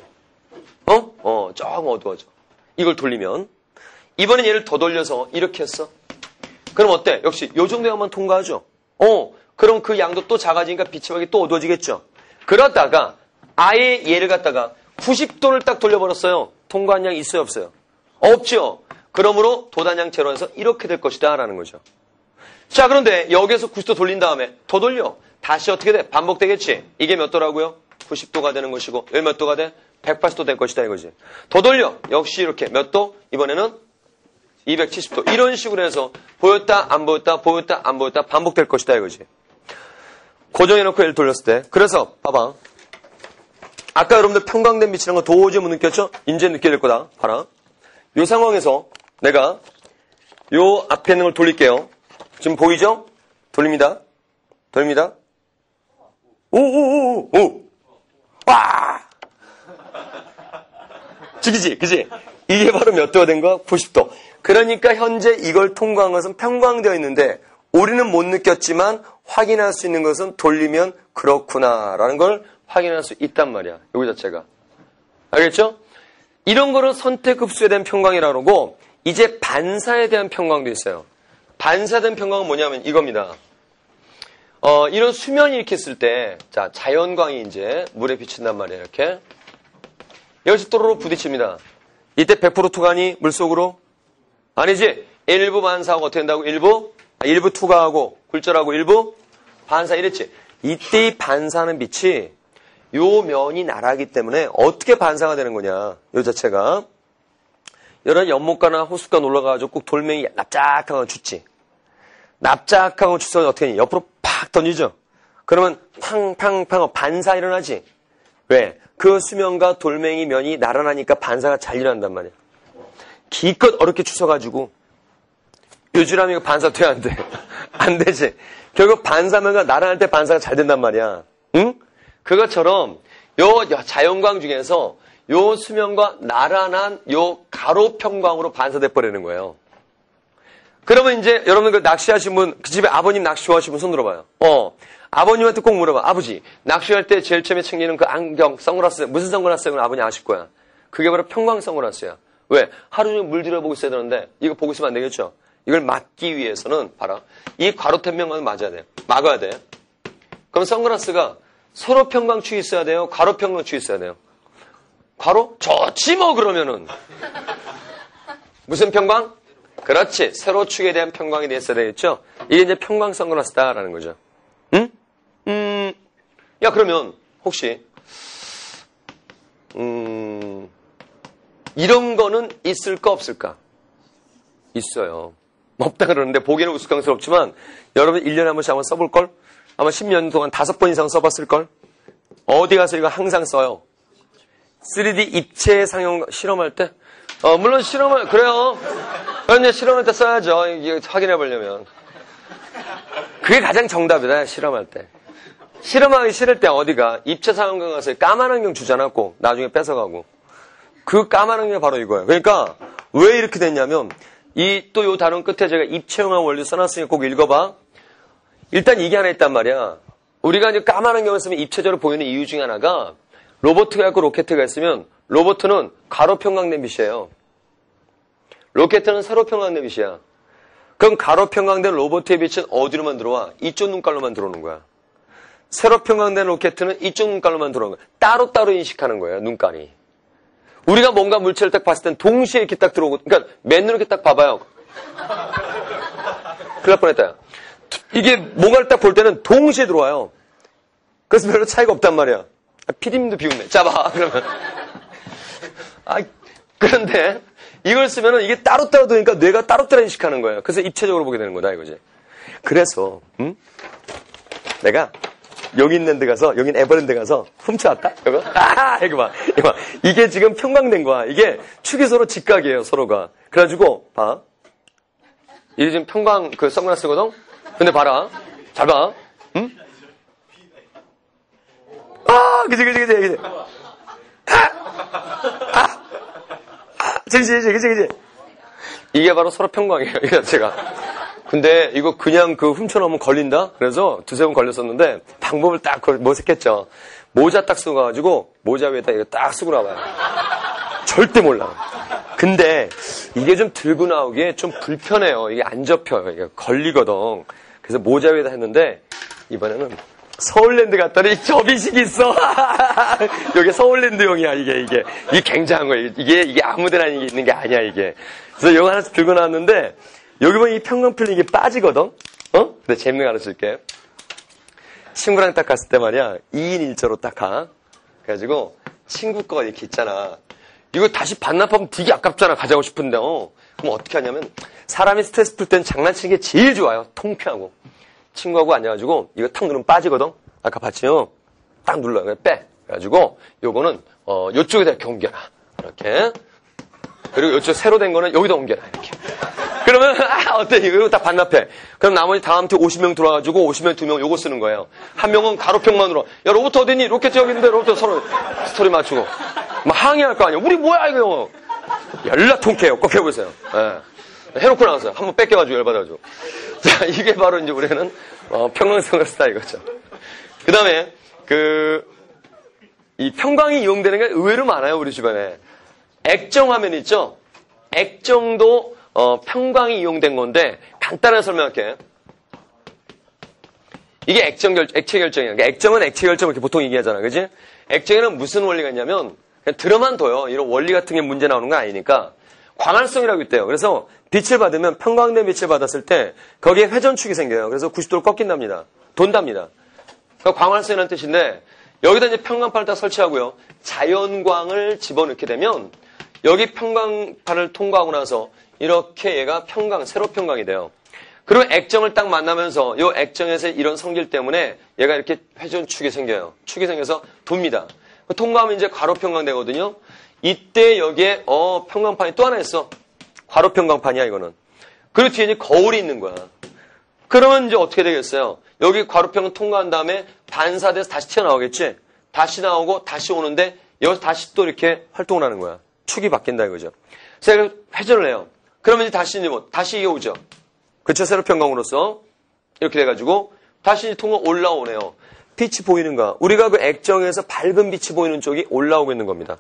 조금 어두워져. 이걸 돌리면 이번엔 얘를 더 돌려서 이렇게 했어. 그럼 어때? 역시 요 정도 양만 통과하죠. 그럼 그 양도 또 작아지니까 빛의 밝기 또 어두워지겠죠. 그러다가 아예 얘를 갖다가 90도를 딱 돌려버렸어요. 통과한 양이 있어요 없어요? 없죠. 그러므로 도단양 제로에서 이렇게 될 것이다 라는 거죠. 자 그런데 여기에서 90도 돌린 다음에 더 돌려. 다시 어떻게 돼? 반복되겠지. 이게 몇 도라고요? 90도가 되는 것이고 여기 몇 도가 돼? 180도 될 것이다 이거지. 더 돌려. 역시 이렇게 몇 도? 이번에는 270도. 이런 식으로 해서 보였다 안 보였다 보였다 안 보였다 반복될 것이다 이거지. 고정해놓고 얘를 돌렸을 때. 그래서 봐봐. 아까 여러분들 평광된 빛이라는 거 도저히 못 느꼈죠? 이제 느껴야 될 거다. 봐라. 요 상황에서 내가 요 앞에 있는 걸 돌릴게요. 지금 보이죠? 돌립니다. 돌립니다. 오오오오! 와! 그지? 이게 바로 몇 도가 된 거야? 90도. 그러니까 현재 이걸 통과한 것은 평광되어 있는데 우리는 못 느꼈지만 확인할 수 있는 것은 돌리면 그렇구나라는 걸 확인할 수 있단 말이야. 여기 자체가. 알겠죠? 이런 거를 선택급수에 대한 평광이라고 그러고 이제 반사에 대한 평광도 있어요. 반사에 대한 평광은 뭐냐면 이겁니다. 이런 수면이 이렇게 있을 때, 자, 자연광이 이제 물에 비친단 말이에요. 이렇게. 여기서 또로로 부딪힙니다. 이때 100% 투과니 물속으로? 아니지. 일부 반사하고 어떻게 된다고? 일부 투과하고 굴절하고 일부 반사 이랬지. 이때 이 반사하는 빛이 요 면이 나라기 때문에 어떻게 반사가 되는 거냐. 요 자체가. 여러 연못가나 호숫가 놀러가가지고 꼭 돌멩이 납작한 거 줍지. 납작한 거 주워 어떻게 하니? 옆으로 팍 던지죠. 그러면 팡팡팡 반사 일어나지. 왜? 그 수면과 돌멩이 면이 나란하니까 반사가 잘 일어난단 말이야. 기껏 어렵게 주워가지고 요지라면 이거 반사 돼야 안 돼? 안 되지. 결국 반사면과 나란할 때 반사가 잘 된단 말이야. 응? 그것처럼 요 자연광 중에서 요 수면과 나란한 요 가로평광으로 반사돼 버리는 거예요. 그러면 이제 여러분 그 낚시하신 분, 그 집에 아버님 낚시 좋아하시는 분 손 들어봐요. 아버님한테 꼭 물어봐. 아버지, 낚시할 때 제일 처음에 챙기는 그 안경, 선글라스, 무슨 선글라스는 아버님 아실 거야. 그게 바로 평광 선글라스야. 왜? 하루 종일 물 들여보고 있어야 되는데 이거 보고 있으면 안 되겠죠? 이걸 막기 위해서는 봐라. 이 가로평광을 맞아야 돼. 막아야 돼. 그럼 선글라스가 서로 평광축이 있어야 돼요? 가로 평광축이 있어야 돼요? 가로? 좋지 뭐 그러면은. 무슨 평광? 그렇지. 세로축에 대한 평광이 있어야 되겠죠? 이게 이제 평광 선글라스다라는 거죠. 응? 야 그러면 혹시 이런 거는 있을까 없을까? 있어요. 없다 그러는데 보기에는 우스꽝스럽지만 여러분 1년에 한 번씩 한번 써볼걸? 아마 10년 동안 5번 이상 써봤을걸? 어디 가서 이거 항상 써요. 3D 입체 상용 실험할 때? 물론 그래요. 그런데 실험할 때 써야죠. 이게 확인해 보려면. 그게 가장 정답이다, 실험할 때. 실험하기 싫을 때 어디가? 입체 상용관 가서 까만 안경 주잖아, 꼭. 나중에 뺏어가고. 그 까만 안경이 바로 이거예요. 그러니까, 왜 이렇게 됐냐면, 또 요 다른 끝에 제가 입체형한 원리 써놨으니까 꼭 읽어봐. 일단 이게 하나 있단 말이야. 우리가 이제 까만 안경을 쓰면 입체적으로 보이는 이유 중에 하나가, 로봇가 있고 로켓가 있으면, 로봇은 가로평광된 빛이에요. 로켓은 세로평광된 빛이야. 그럼 가로평광된 로봇의 빛은 어디로만 들어와? 이쪽 눈깔로만 들어오는 거야. 세로평광된 로켓은 이쪽 눈깔로만 들어오는 거야. 따로따로 인식하는 거예요, 눈깔이. 우리가 뭔가 물체를 딱 봤을 땐 동시에 이렇게 딱 들어오고, 그러니까 맨눈 이렇게 딱 봐봐요. 큰일 날 뻔했다. 이게 뭔가를 딱 볼 때는 동시에 들어와요. 그래서 별로 차이가 없단 말이야. 피디님도 비웃네. 짜봐. 그러면. 그런데 이걸 쓰면은 이게 따로따로 되니까 뇌가 따로따로 인식하는 거예요. 그래서 입체적으로 보게 되는 거다 이거지. 그래서 내가 여기 있는 데 가서 여긴 에버랜드 가서 훔쳐왔다. 이거 이거 봐. 이게 지금 평광된 거야. 이게 축이 서로 직각이에요. 서로가. 그래가지고 봐. 이게 지금 평광 그 선글라스거든. 근데 봐라. 잘 봐. 응? 그지. 그지. 이게 바로 서로 평광이에요, 이 자체가. 근데 이거 그냥 훔쳐놓으면 걸린다? 그래서 두세 번 걸렸었는데, 방법을 딱 모색했죠. 모자 딱 쓰고 가가지고, 모자 위에다 이거 딱 쓰고 나와요. 절대 몰라. 근데, 이게 좀 들고 나오기에 좀 불편해요. 이게 안 접혀요. 이게 걸리거든. 그래서 모자 위에다 했는데, 이번에는, 서울랜드 갔더니 접이식이 있어. 이게 서울랜드용이야, 이게 굉장한 거야. 이게 아무데나 있는 게 아니야, 이게. 그래서 이거 하나씩 들고 나왔는데, 여기 보면 이 평광필름 이게 빠지거든? 근데 재밌는 거 알려줄게. 친구랑 딱 갔을 때 말이야, 2인 1조로 딱 가. 그래가지고, 친구 거 이렇게 있잖아. 이거 다시 반납하면 되게 아깝잖아, 가져가고 싶은데, 그럼 어떻게 하냐면, 사람이 스트레스 풀 때는 장난치는 게 제일 좋아요. 통쾌하고. 친구하고 앉아가지고 이거 탁 누르면 빠지거든. 아까 봤지요? 딱 눌러. 빼. 그래가지고 요거는 요쪽에다 경겨놔. 이렇게 그리고 이쪽 새로 된 거는 여기다 옮겨라, 이렇게. 그러면, 어때? 이거 다 반납해. 그럼 나머지 다음 팀 50명 들어와가지고 50명 2명 요거 쓰는 거예요. 한 명은 가로평만으로. 야, 로봇 어딨니? 로켓 저기 있는데 로봇 서로 스토리 맞추고. 막 항의할 거 아니야. 우리 뭐야, 이거. 열나 통쾌해요. 꼭 해보세요. 예. 해놓고 나왔어요. 한번 뺏겨가지고 열받아가지고. 자, 이게 바로 이제 우리는, 평강생활 스타일이거죠. 그 다음에, 이 평강이 이용되는 게 의외로 많아요, 우리 주변에. 액정화면 있죠? 액정도 평강이 이용된 건데 간단하게 설명할게. 이게 액체 결정이야. 그러니까 액정은 액체 결정 이렇게 보통 얘기하잖아, 그지? 액정에는 무슨 원리가 있냐면 그냥 들어만 둬요. 이런 원리 같은 게 문제 나오는 거 아니니까 광활성이라고 있대요. 그래서 빛을 받으면 평강된 빛을 받았을 때 거기에 회전축이 생겨요. 그래서 90도로 꺾인답니다. 돈답니다. 그러니까 광활성이라는 뜻인데 여기다 이제 평광판을 딱 설치하고요. 자연광을 집어넣게 되면 여기 평광판을 통과하고 나서 이렇게 얘가 세로 평광이 돼요. 그리고 액정을 딱 만나면서 이 액정에서 이런 성질 때문에 얘가 이렇게 회전축이 생겨요. 축이 생겨서 돕니다. 통과하면 이제 괄호평광 되거든요. 이때 여기에 평광판이 또 하나 있어. 괄호평광판이야 이거는. 그리고 뒤에 이제 거울이 있는 거야. 그러면 이제 어떻게 되겠어요? 여기 괄호평을 통과한 다음에 반사돼서 다시 튀어나오겠지? 다시 나오고 다시 오는데 여기서 다시 또 이렇게 활동을 하는 거야. 축이 바뀐다 이거죠. 그래서 회전을 해요. 그러면 이제 다시 이게 오죠. 그쵸? 세로평광으로서. 이렇게 돼가지고, 다시 통과 올라오네요. 빛이 보이는가? 우리가 그 액정에서 밝은 빛이 보이는 쪽이 올라오고 있는 겁니다.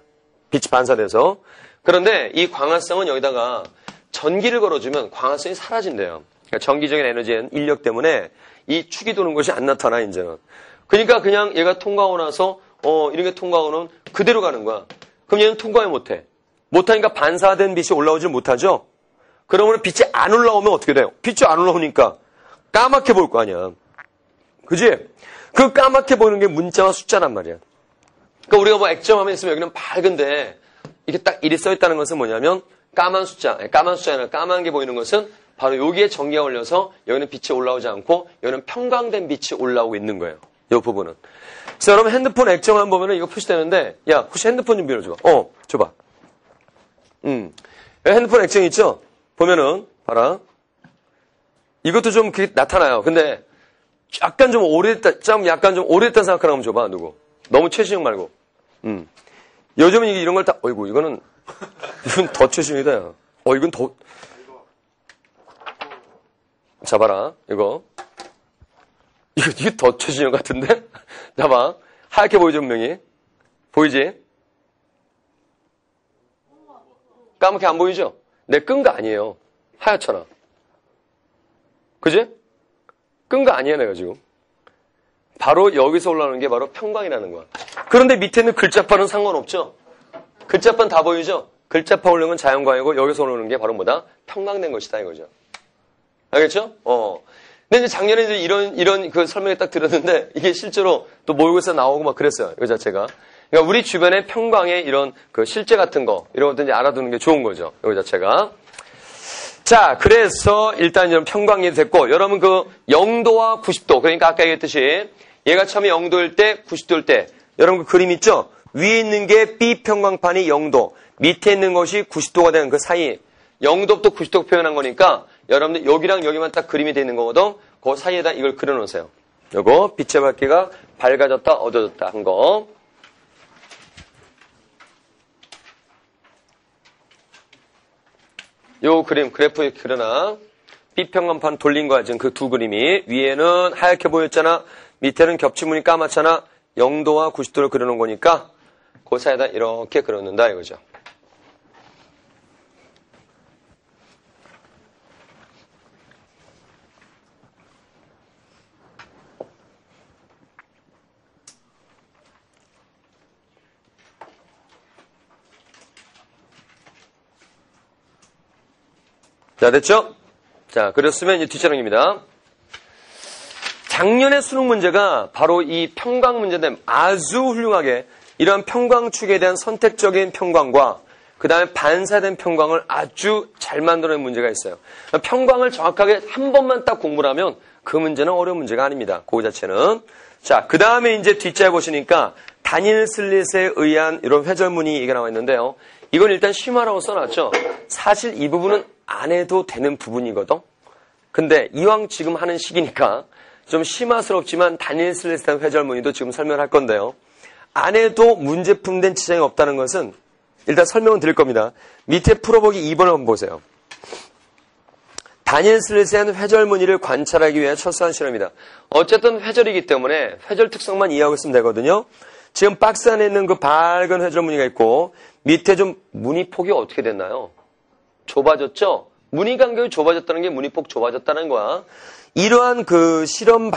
빛이 반사돼서. 그런데 이 광활성은 여기다가 전기를 걸어주면 광활성이 사라진대요. 그러니까 전기적인 에너지엔 인력 때문에 이 축이 도는 것이 안 나타나, 이제는. 그러니까 그냥 얘가 통과하고 나서, 이런 게 통과하고는 그대로 가는 거야. 그럼 얘는 통과해 못해. 못하니까 반사된 빛이 올라오질 못하죠? 그러면 빛이 안 올라오면 어떻게 돼요? 빛이 안 올라오니까 까맣게 보일 거 아니야. 그지? 그 까맣게 보이는 게 문자와 숫자란 말이야. 그러니까 우리가 뭐 액정화면 있으면 여기는 밝은데 이게 딱 일이 써있다는 것은 뭐냐면 까만 숫자가 아니라 까만 게 보이는 것은 바로 여기에 전기가 걸려서 여기는 빛이 올라오지 않고 여기는 평광된 빛이 올라오고 있는 거예요. 이 부분은. 그래서 여러분 핸드폰 액정화면 보면은 이거 표시되는데 야 혹시 핸드폰 좀 빌려줘봐. 줘봐. 핸드폰 액정 있죠? 보면은, 봐라. 이것도 좀 그게 나타나요. 근데, 약간 좀 오래됐다 생각하면 줘봐, 누구. 너무 최신형 말고. 요즘은 이런 걸 이건 더 최신이다, 야. 이건 더. 잡아라, 이거. 이게 더 최신형 같은데? 잡아. 하얗게 보이죠, 분명히. 보이지? 까맣게 안 보이죠? 내 끈 거 아니에요. 하얗잖아. 그지? 끈 거 아니야, 내가 지금. 바로 여기서 올라오는 게 바로 평광이라는 거야. 그런데 밑에 있는 글자판은 상관없죠? 글자판 다 보이죠? 글자판 올라오는 건 자연광이고 여기서 올라오는 게 바로 뭐다? 평광된 것이다, 이거죠. 알겠죠? 근데 이제 작년에 이제 이런 그 설명을 딱 들었는데 이게 실제로 또 모의고사 나오고 막 그랬어요, 이 자체가. 그러니까 우리 주변에 평광의 이런 그 실제 같은 거, 이런 것들 이제 알아두는 게 좋은 거죠. 이 자체가. 자, 그래서 일단 이런 평광이 됐고, 여러분 그 0도와 90도, 그러니까 아까 얘기했듯이 얘가 처음에 0도일 때, 90도일 때, 여러분 그 그림 있죠? 위에 있는 게 B평광판이 0도, 밑에 있는 것이 90도가 되는 그 사이, 0도부터 90도 표현한 거니까 여러분들 여기랑 여기만 딱 그림이 되어 있는 거거든. 그 사이에다 이걸 그려놓으세요. 요거 빛의 밝기가 밝아졌다, 어두워졌다 한 거. 요 그림, 그래프에 그려놔. B평광판 돌린 거야, 지금 그 두 그림이. 위에는 하얗게 보였잖아. 밑에는 겹치무늬 까맣잖아. 0도와 90도를 그려놓은 거니까 그 사이에다 이렇게 그려놓는다 이거죠. 자, 됐죠? 자, 그렸으면 이제 뒷자랑입니다. 작년의 수능 문제가 바로 이 평광 문제인데 아주 훌륭하게 이러한 평광축에 대한 선택적인 평광과 그 다음에 반사된 평광을 아주 잘 만들어낸 문제가 있어요. 평광을 정확하게 한 번만 딱 공부를 하면 그 문제는 어려운 문제가 아닙니다. 그 자체는. 자, 그 다음에 이제 뒷자에 보시니까 단일 슬릿에 의한 이런 회전무늬 얘기가 나와 있는데요. 이건 일단 심화라고 써놨죠. 사실 이 부분은 안 해도 되는 부분이거든. 근데 이왕 지금 하는 시기니까 좀 심화스럽지만 다니엘 슬레이스라는 회절문의도 지금 설명할 건데요. 안 해도 문제품된 지장이 없다는 것은 일단 설명은 드릴 겁니다. 밑에 풀어보기 2번을 한번 보세요. 다니엘 슬레이스의 회절무늬를 관찰하기 위해 철수한 실험이다. 어쨌든 회절이기 때문에 회절 특성만 이해하고 있으면 되거든요. 지금 박스 안에 있는 그 밝은 회절무늬가 있고 밑에 좀 무늬폭이 어떻게 됐나요? 좁아졌죠? 무늬 간격이 좁아졌다는 게 무늬폭 좁아졌다는 거야. 이러한 그 실험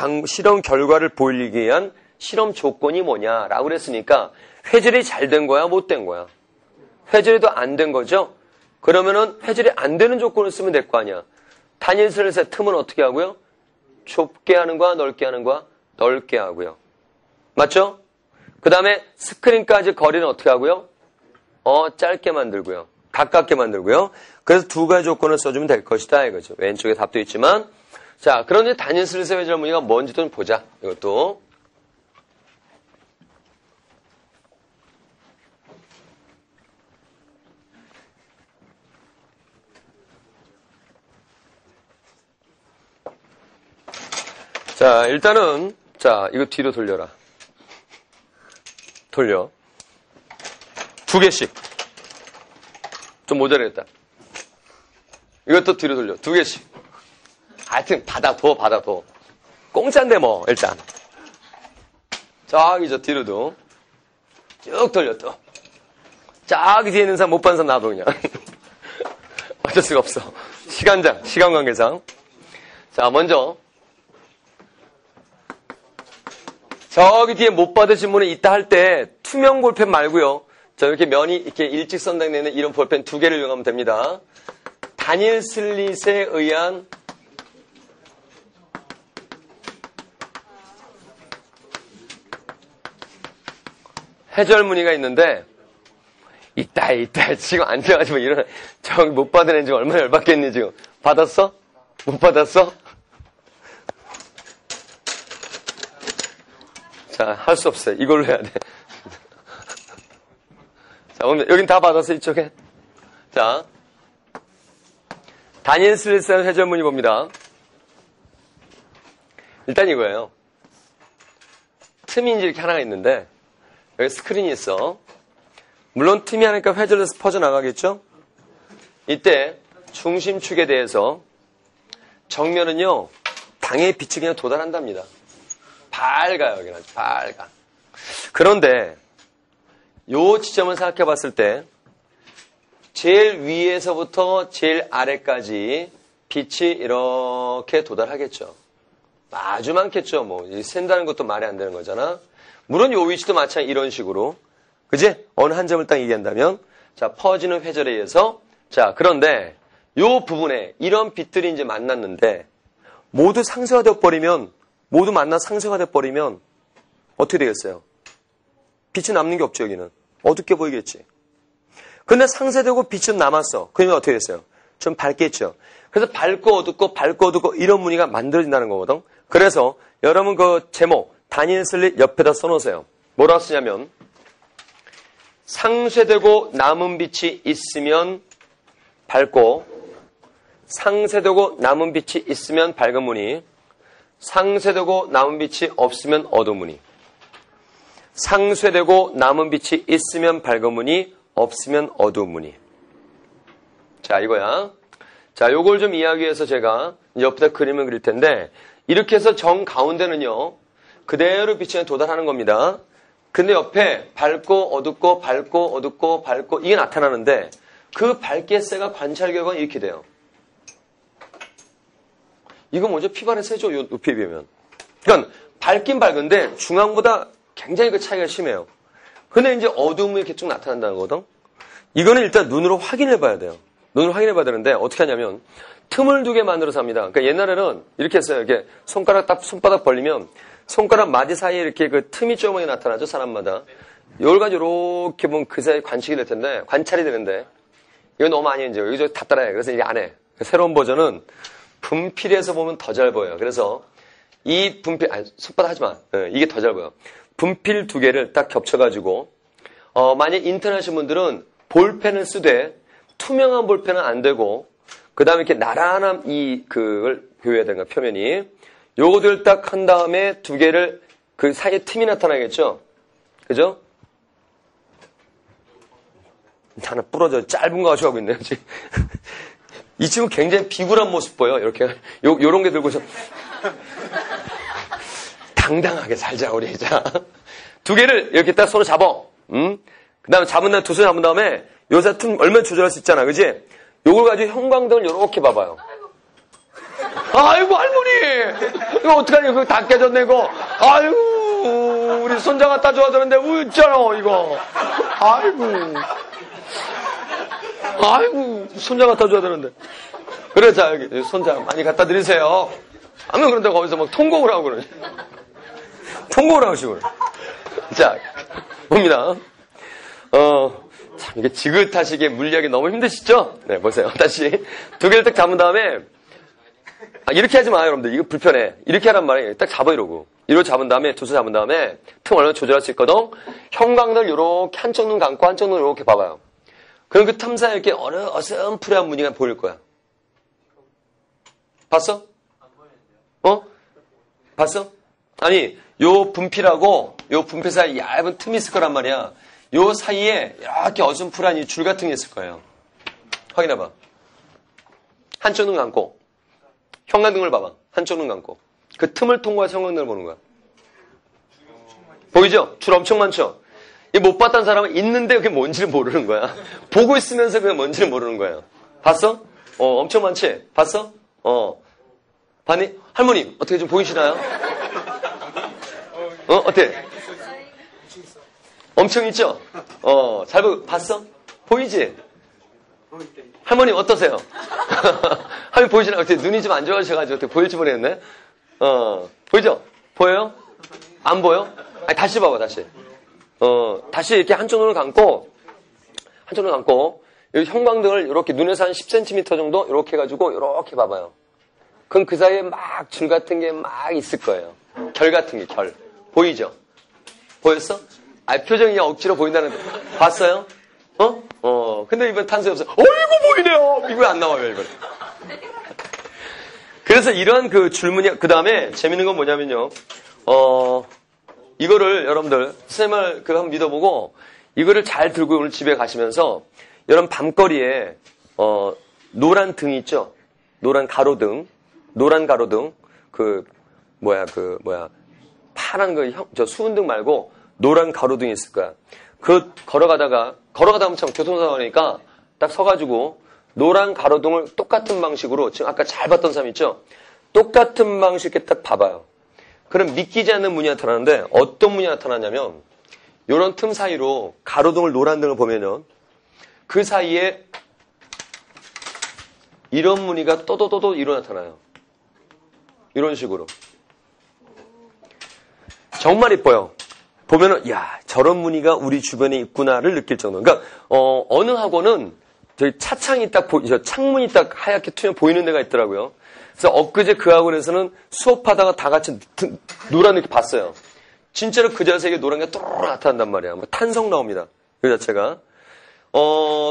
결과를 보이기 위한 실험 조건이 뭐냐라고 그랬으니까 회절이 잘 된 거야, 못 된 거야? 회절이 더 안 된 거죠? 그러면은 회절이 안 되는 조건을 쓰면 될 거 아니야. 다니엘 슬레이스의 틈은 어떻게 하고요? 좁게 하는 거야, 넓게 하는 거야? 넓게 하고요. 맞죠? 그 다음에 스크린까지 거리는 어떻게 하고요? 짧게 만들고요. 가깝게 만들고요. 그래서 두 가지 조건을 써주면 될 것이다 이거죠. 왼쪽에 답도 있지만 자, 그런데 다니엘 슬레이스의 회절 무늬가 뭔지 좀 보자. 이것도 자, 일단은 자, 이거 뒤로 돌려라. 돌려. 2개씩. 좀 모자라겠다. 이것도 뒤로 돌려. 2개씩. 하여튼 받아둬. 공짜인데 뭐 일단. 저기 저 뒤로도 쭉 돌려 또. 저기 뒤에 있는 사람 못 받는 사람 놔둬 그냥. 어쩔 수가 없어. 시간 관계상. 자, 먼저 저기 뒤에 못 받으신 분은 이따 할 때 투명 볼펜 말고요. 저 이렇게 면이 이렇게 일직선상 내는 이런 볼펜 2개를 이용하면 됩니다. 다니엘 슬릿에 의한 해절 무늬가 있는데 이따 지금 앉아가지고 일어나 저기 못 받은 애 지금 얼마나 열받겠니 지금. 받았어? 못 받았어? 자, 할 수 없어요. 이걸로 해야 돼. 자, 오늘 여긴 다 받았어, 이쪽에. 자, 다니엘 슬릿의 회절무늬 봅니다. 일단 이거예요. 틈이 이제 이렇게 하나가 있는데 여기 스크린이 있어. 물론 틈이 하니까 회절에서 퍼져나가겠죠? 이때 중심축에 대해서 정면은요, 당의 빛이 그냥 도달한답니다. 밝아요, 여기는 아주 밝아. 그런데 요 지점을 생각해 봤을 때 제일 위에서부터 제일 아래까지 빛이 이렇게 도달하겠죠. 아주 많겠죠. 뭐 샌다는 것도 말이 안 되는 거잖아. 물론 요 위치도 마찬가지 이런 식으로. 그지? 어느 한 점을 딱 얘기한다면 자, 퍼지는 회절에 의해서 자, 그런데 요 부분에 이런 빛들이 이제 만났는데 모두 상쇄가 되어버리면 모두 만나 상쇄가 돼버리면 어떻게 되겠어요? 빛이 남는 게 없죠, 여기는. 어둡게 보이겠지. 근데 상쇄되고 빛은 남았어. 그러면 어떻게 됐어요? 좀 밝겠죠. 그래서 밝고 어둡고 이런 무늬가 만들어진다는 거거든. 그래서 여러분 그 제목 다니엘 슬릿 옆에다 써놓으세요. 뭐라고 쓰냐면 상쇄되고 남은 빛이 있으면 밝고 상쇄되고 남은 빛이 있으면 밝은 무늬, 상쇄되고 남은 빛이 없으면 어두운 무늬. 상쇄되고 남은 빛이 있으면 밝은 무늬, 없으면 어두운 무늬. 자, 이거야. 자, 요걸 좀 이해하기 위해서 제가 옆에다 그림을 그릴 텐데 이렇게 해서 정 가운데는요. 그대로 빛이 도달하는 겁니다. 근데 옆에 밝고 어둡고 이게 나타나는데 그 밝게세가 관찰 결과는 이렇게 돼요. 이거 먼저 피반의 세죠, 요 높이에 비하면. 그러니까 밝긴 밝은데 중앙보다 굉장히 그 차이가 심해요. 근데 이제 어두움이 이렇게 쭉 나타난다는 거거든. 이거는 일단 눈으로 확인해 봐야 돼요. 눈으로 확인해 봐야 되는데 어떻게 하냐면 틈을 2개 만들어서 합니다. 그러니까 옛날에는 이렇게 했어요. 이렇게 손바닥 벌리면 손가락 마디 사이에 이렇게 그 틈이 조금만 나타나죠, 사람마다. 이걸 가지고 이렇게 보면 그 사이에 관찰이 되는데 이거 너무 많이 이제 여기저 답답해. 그래서 이게 안 해. 새로운 버전은 분필에서 보면 더 잘 보여요. 그래서 이 분필, 손바닥 하지 마. 이게 더 잘 보여. 분필 2개를 딱 겹쳐가지고, 만약 인터넷 하신 분들은 볼펜을 쓰되 투명한 볼펜은 안 되고 그 다음에 이렇게 나란한 그걸 보여야 되는 거야, 표면이. 요거들 딱 한 다음에 두 개를 그 사이에 틈이 나타나겠죠? 그죠? 하나 부러져. 짧은 거 가지고 하고 있네요, 지금. 이 친구 굉장히 비굴한 모습 보여. 이렇게. 요런 게 들고서. 당당하게 살자, 우리. 자. 두 개를 이렇게 딱 손을 잡아. 그 다음에 잡은 다음에 두 손 잡은 다음에 요새 틈 얼마나 조절할 수 있잖아. 그지? 요걸 가지고 형광등을 요렇게 봐봐요. 아이고, 할머니! 이거 어떡하니? 그거 다 깨졌네, 이거. 아이고, 우리 손자가 따줘야 되는데, 웃잖아, 이거. 아이고, 손자 갖다 줘야 되는데. 그래, 자, 여기, 손자 많이 갖다 드리세요. 아무 그런데 거기서 막 통곡을 하고 그러지. 통곡을 하고 싶어요. 자, 봅니다. 참, 이게 지긋하시게 물리하기 너무 힘드시죠? 네, 보세요. 다시. 두 개를 딱 잡은 다음에, 이렇게 하지 마요, 여러분들. 이거 불편해. 이렇게 하란 말이에요. 딱 잡아, 이러고. 이러고 잡은 다음에, 두 손 잡은 다음에, 틈 얼마나 조절할 수 있거든? 형광등을 요렇게 한쪽 눈 감고 한쪽 눈 요렇게 봐봐요. 그럼 그 틈 사이에 이렇게 어슴푸레한 무늬가 보일 거야. 봤어? 봤어? 아니, 요 분필하고 요 분필 사이에 얇은 틈이 있을 거란 말이야. 요 사이에 이렇게 어슴푸레한 이 줄 같은 게 있을 거예요. 확인해봐. 한쪽 눈 감고. 형광등을 봐봐. 한쪽 눈 감고. 그 틈을 통과해서 형광등을 보는 거야. 보이죠? 줄 엄청 많죠? 못 봤다는 사람은 있는데 그게 뭔지를 모르는 거야. 보고 있으면서 그게 뭔지를 모르는 거예요. 봤어? 엄청 많지? 봤어? 봤니? 할머니, 어떻게 좀 보이시나요? 어때? 엄청 있죠? 잘 봤어? 보이지? 할머니 어떠세요? 할머니 보이시나요? 어떻게 눈이 좀 안 좋아지셔가지고 어떻게 보일지 모르겠네? 보이죠? 보여요? 안 보여? 아니, 다시 봐봐, 다시. 다시 이렇게 한쪽 눈을 감고, 여기 형광등을 이렇게 눈에서 한 10cm 정도 이렇게 해가지고 이렇게 봐봐요. 그럼 그 사이에 막 줄 같은 게 막 있을 거예요. 결 같은 게, 결. 보이죠? 보였어? 표정이 억지로 보인다는, 봤어요? 근데 이번 탄소이 없어. 이거 보이네요! 이거 안 나와요, 이거. 그래서 이런 그 줄무늬, 그 다음에 재밌는 건 뭐냐면요. 이거를 여러분들, 선생님을 한번 믿어보고, 이거를 잘 들고 오늘 집에 가시면서, 여러분 밤거리에, 노란 등이 있죠? 노란 가로등, 파란 저 수은등 말고, 노란 가로등이 있을 거야. 걸어가다 보면 참 교통사고니까 딱 서가지고, 노란 가로등을 똑같은 방식으로, 지금 아까 잘 봤던 사람 있죠? 똑같은 방식에 딱 봐봐요. 그럼 믿기지 않는 문이 나타나는데, 어떤 문이 나타나냐면, 요런 틈 사이로 가로등을 노란 등을 보면은, 그 사이에 이런 무늬가 또도또도 이로 나타나요. 이런 식으로. 정말 이뻐요. 보면은, 저런 무늬가 우리 주변에 있구나를 느낄 정도. 그러니까, 어느 학원은 저희 차창이 창문이 딱 하얗게 투명 보이는 데가 있더라고요. 그래서 엊그제 그 학원에서는 수업하다가 다 같이 노란 이렇게 봤어요. 진짜로 그 자세에 노란 게 또르르 나타난단 말이야. 탄성 나옵니다. 그 자체가.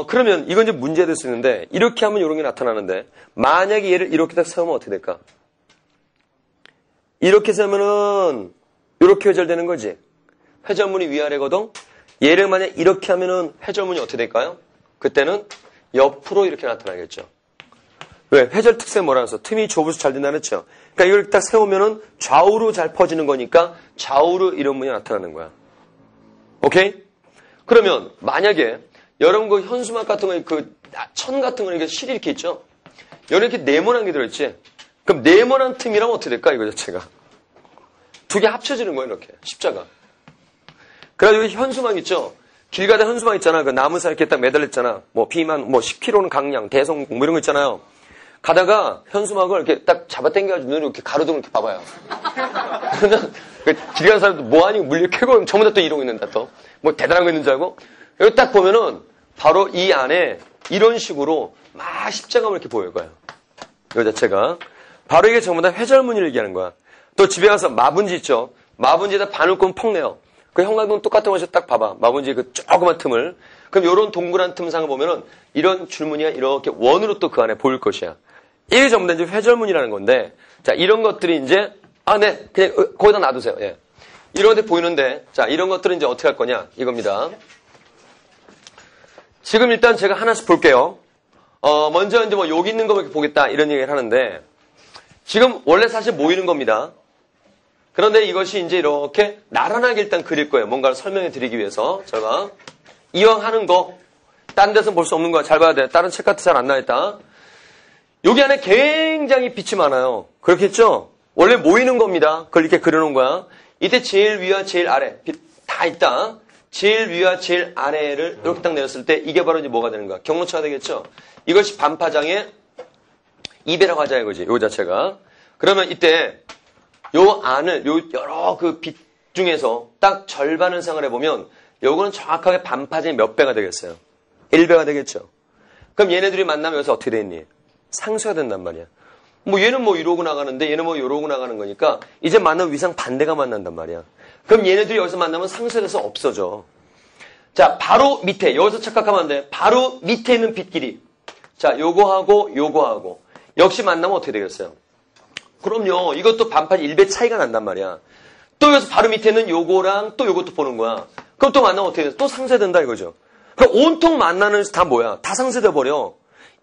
그러면 이건 이제 문제가 될 수 있는데, 이렇게 하면 이런 게 나타나는데, 만약에 얘를 이렇게 딱 세우면 어떻게 될까? 이렇게 세우면은, 이렇게 회절되는 거지. 회절문이 위아래거든? 얘를 만약 이렇게 하면은 회절문이 어떻게 될까요? 그때는 옆으로 이렇게 나타나겠죠. 왜? 회절 특성이 뭐라 해서 틈이 좁아서 잘 된다는 했죠. 그러니까 이걸 딱 세우면은 좌우로 잘 퍼지는 거니까 좌우로 이런 문이 나타나는 거야. 오케이? 그러면 만약에 여러분 그 현수막 같은 거, 천 같은 거 이렇게 실이 이렇게 있죠? 이렇게 네모난 게 들어있지? 그럼 네모난 틈이라면 어떻게 될까? 이거 자체가. 두 개 합쳐지는 거예요, 이렇게. 십자가. 그래가지고 현수막 있죠? 길 가다 현수막 있잖아. 그 나무 사이 이렇게 딱 매달렸잖아. 비만 10km는 강량, 대성 이런 거 있잖아요. 가다가 현수막을 이렇게 딱 잡아당겨가지고 눈으로 이렇게 가로등을 이렇게 봐봐요. 그러면 길 가는 사람도 뭐하니 물려 켜고 전부 다 또 이러고 있는다 또. 대단한 거 있는 줄 알고. 여기 딱 보면은 바로 이 안에 이런 식으로 막 십자가가 이렇게 보일 거예요. 이 자체가. 바로 이게 전부 다 회절무늬를 얘기하는 거야. 또 집에 가서 마분지 있죠. 마분지에다 바늘구멍 펑 내요. 그 형광등 똑같은 것이 딱 봐봐. 마분지 그 조그만 틈을. 그럼 요런 동그란 틈상을 보면은 이런 줄무늬가 이렇게 원으로 또 그 안에 보일 것이야. 이게 전부 다 이제 회절무늬라는 건데, 자, 이런 것들이 이제, 네, 그냥 거기다 놔두세요. 예. 이런 데 보이는데, 자, 이런 것들은 이제 어떻게 할 거냐? 이겁니다. 지금 일단 제가 하나씩 볼게요. 먼저 이제 뭐 여기 있는 거 이렇게 보겠다 이런 얘기를 하는데, 지금 원래 사실 모이는 겁니다. 그런데 이것이 이제 이렇게 나란하게 일단 그릴 거예요. 뭔가를 설명해 드리기 위해서. 제가 이왕 하는 거, 딴 데서 볼 수 없는 거야. 잘 봐야 돼. 다른 책 같은 잘 안 나와있다. 여기 안에 굉장히 빛이 많아요. 그렇겠죠? 원래 모이는 겁니다. 그걸 이렇게 그려놓은 거야. 이때 제일 위와 제일 아래, 빛 다 있다. 제일 위와 제일 아래를 이렇게 딱 내렸을 때 이게 바로 이제 뭐가 되는 거야? 경로차가 되겠죠? 이것이 반파장의 2배라고 하자 이거지. 요 자체가. 그러면 이때 요 안을, 요 여러 그 빛 중에서 딱 절반을 생각을 해보면 요거는 정확하게 반파장이 몇 배가 되겠어요? 1배가 되겠죠? 그럼 얘네들이 만나면 여기서 어떻게 되겠니? 상수가 된단 말이야. 뭐 얘는 뭐 이러고 나가는데 얘는 뭐 이러고 나가는 거니까 이제 만나면 위상 반대가 만난단 말이야. 그럼 얘네들이 여기서 만나면 상수가 돼서 없어져. 자, 바로 밑에, 여기서 착각하면 안 돼. 바로 밑에 있는 빛끼리. 자, 요거하고 요거하고 역시 만나면 어떻게 되겠어요? 그럼요. 이것도 반파지 1배 차이가 난단 말이야. 또 여기서 바로 밑에는 요거랑 또 요것도 보는 거야. 그럼 또 만나면 어떻게 돼? 또 상쇄된다 이거죠. 그럼 온통 만나는 다 뭐야? 다 상쇄돼 버려.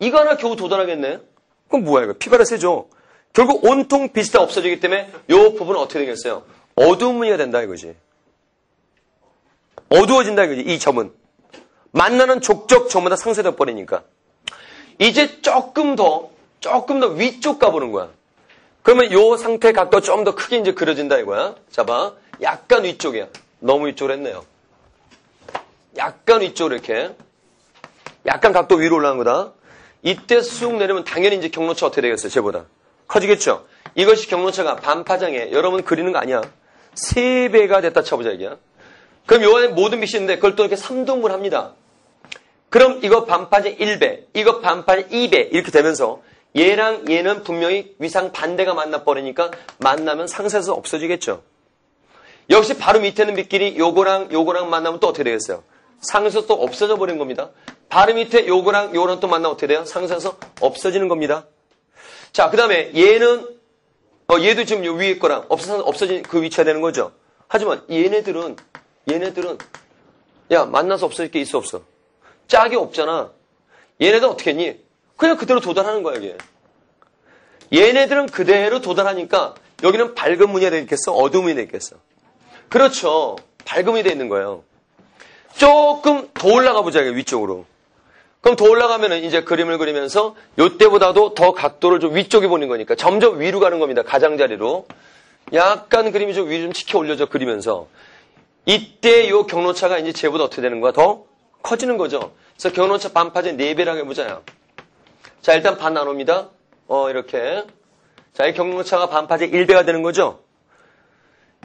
이거 하나 겨우 도달하겠네? 그럼 뭐야 이거? 피바라 세죠? 결국 온통 빛이 다 없어지기 때문에 요 부분은 어떻게 되겠어요? 어두운 무늬가 된다 이거지. 어두워진다 이거지. 이 점은. 만나는 족적 전부 다 상쇄돼 버리니까. 이제 조금 더 위쪽 가보는 거야. 그러면 요 상태 각도가 좀 더 크게 이제 그려진다 이거야. 자, 봐. 약간 위쪽이야. 너무 위쪽으로 했네요. 약간 위쪽으로 이렇게. 약간 각도 위로 올라간 거다. 이때 쑥 내리면 당연히 이제 경로차 어떻게 되겠어요? 쟤보다. 커지겠죠? 이것이 경로차가 반파장에 여러분 그리는 거 아니야. 3배가 됐다 쳐보자 이게야. 그럼 요 안에 모든 빛이 있는데 그걸 또 이렇게 3등분 합니다. 그럼 이거 반파장 1배, 이거 반파장 2배 이렇게 되면서 얘랑 얘는 분명히 위상 반대가 만나버리니까 만나면 상쇄에서 없어지겠죠. 역시 바로 밑에 있는 빛끼리 요거랑 만나면 또 어떻게 되겠어요? 상쇄에서 또 없어져 버린 겁니다. 바로 밑에 요거랑 또 만나면 어떻게 돼요? 상쇄에서 없어지는 겁니다. 자, 그 다음에 얘는 얘도 지금 요 위에 거랑 없어진 그 위치가 되는 거죠. 하지만 얘네들은 야 만나서 없어질 게 있어 없어? 짝이 없잖아. 얘네들 어떻게 했니? 그냥 그대로 도달하는 거야 이게. 얘네들은 그대로 도달하니까 여기는 밝은 무늬가 되겠어? 어두운 무늬가 되겠어? 그렇죠. 밝은 무늬가 되어 있는 거예요. 조금 더 올라가 보자 위쪽으로. 그럼 더 올라가면은 이제 그림을 그리면서 요때보다도 더 각도를 좀 위쪽에 보는 거니까 점점 위로 가는 겁니다. 가장자리로. 약간 그림이 좀 위로 좀 치켜 올려져 그리면서 이때 요 경로차가 이제 쟤보다 어떻게 되는 거야? 더 커지는 거죠. 그래서 경로차 반파제 4배라고 해보자요. 자, 일단 반 나눕니다. 이렇게. 자, 이 경로차가 반파제 1배가 되는 거죠.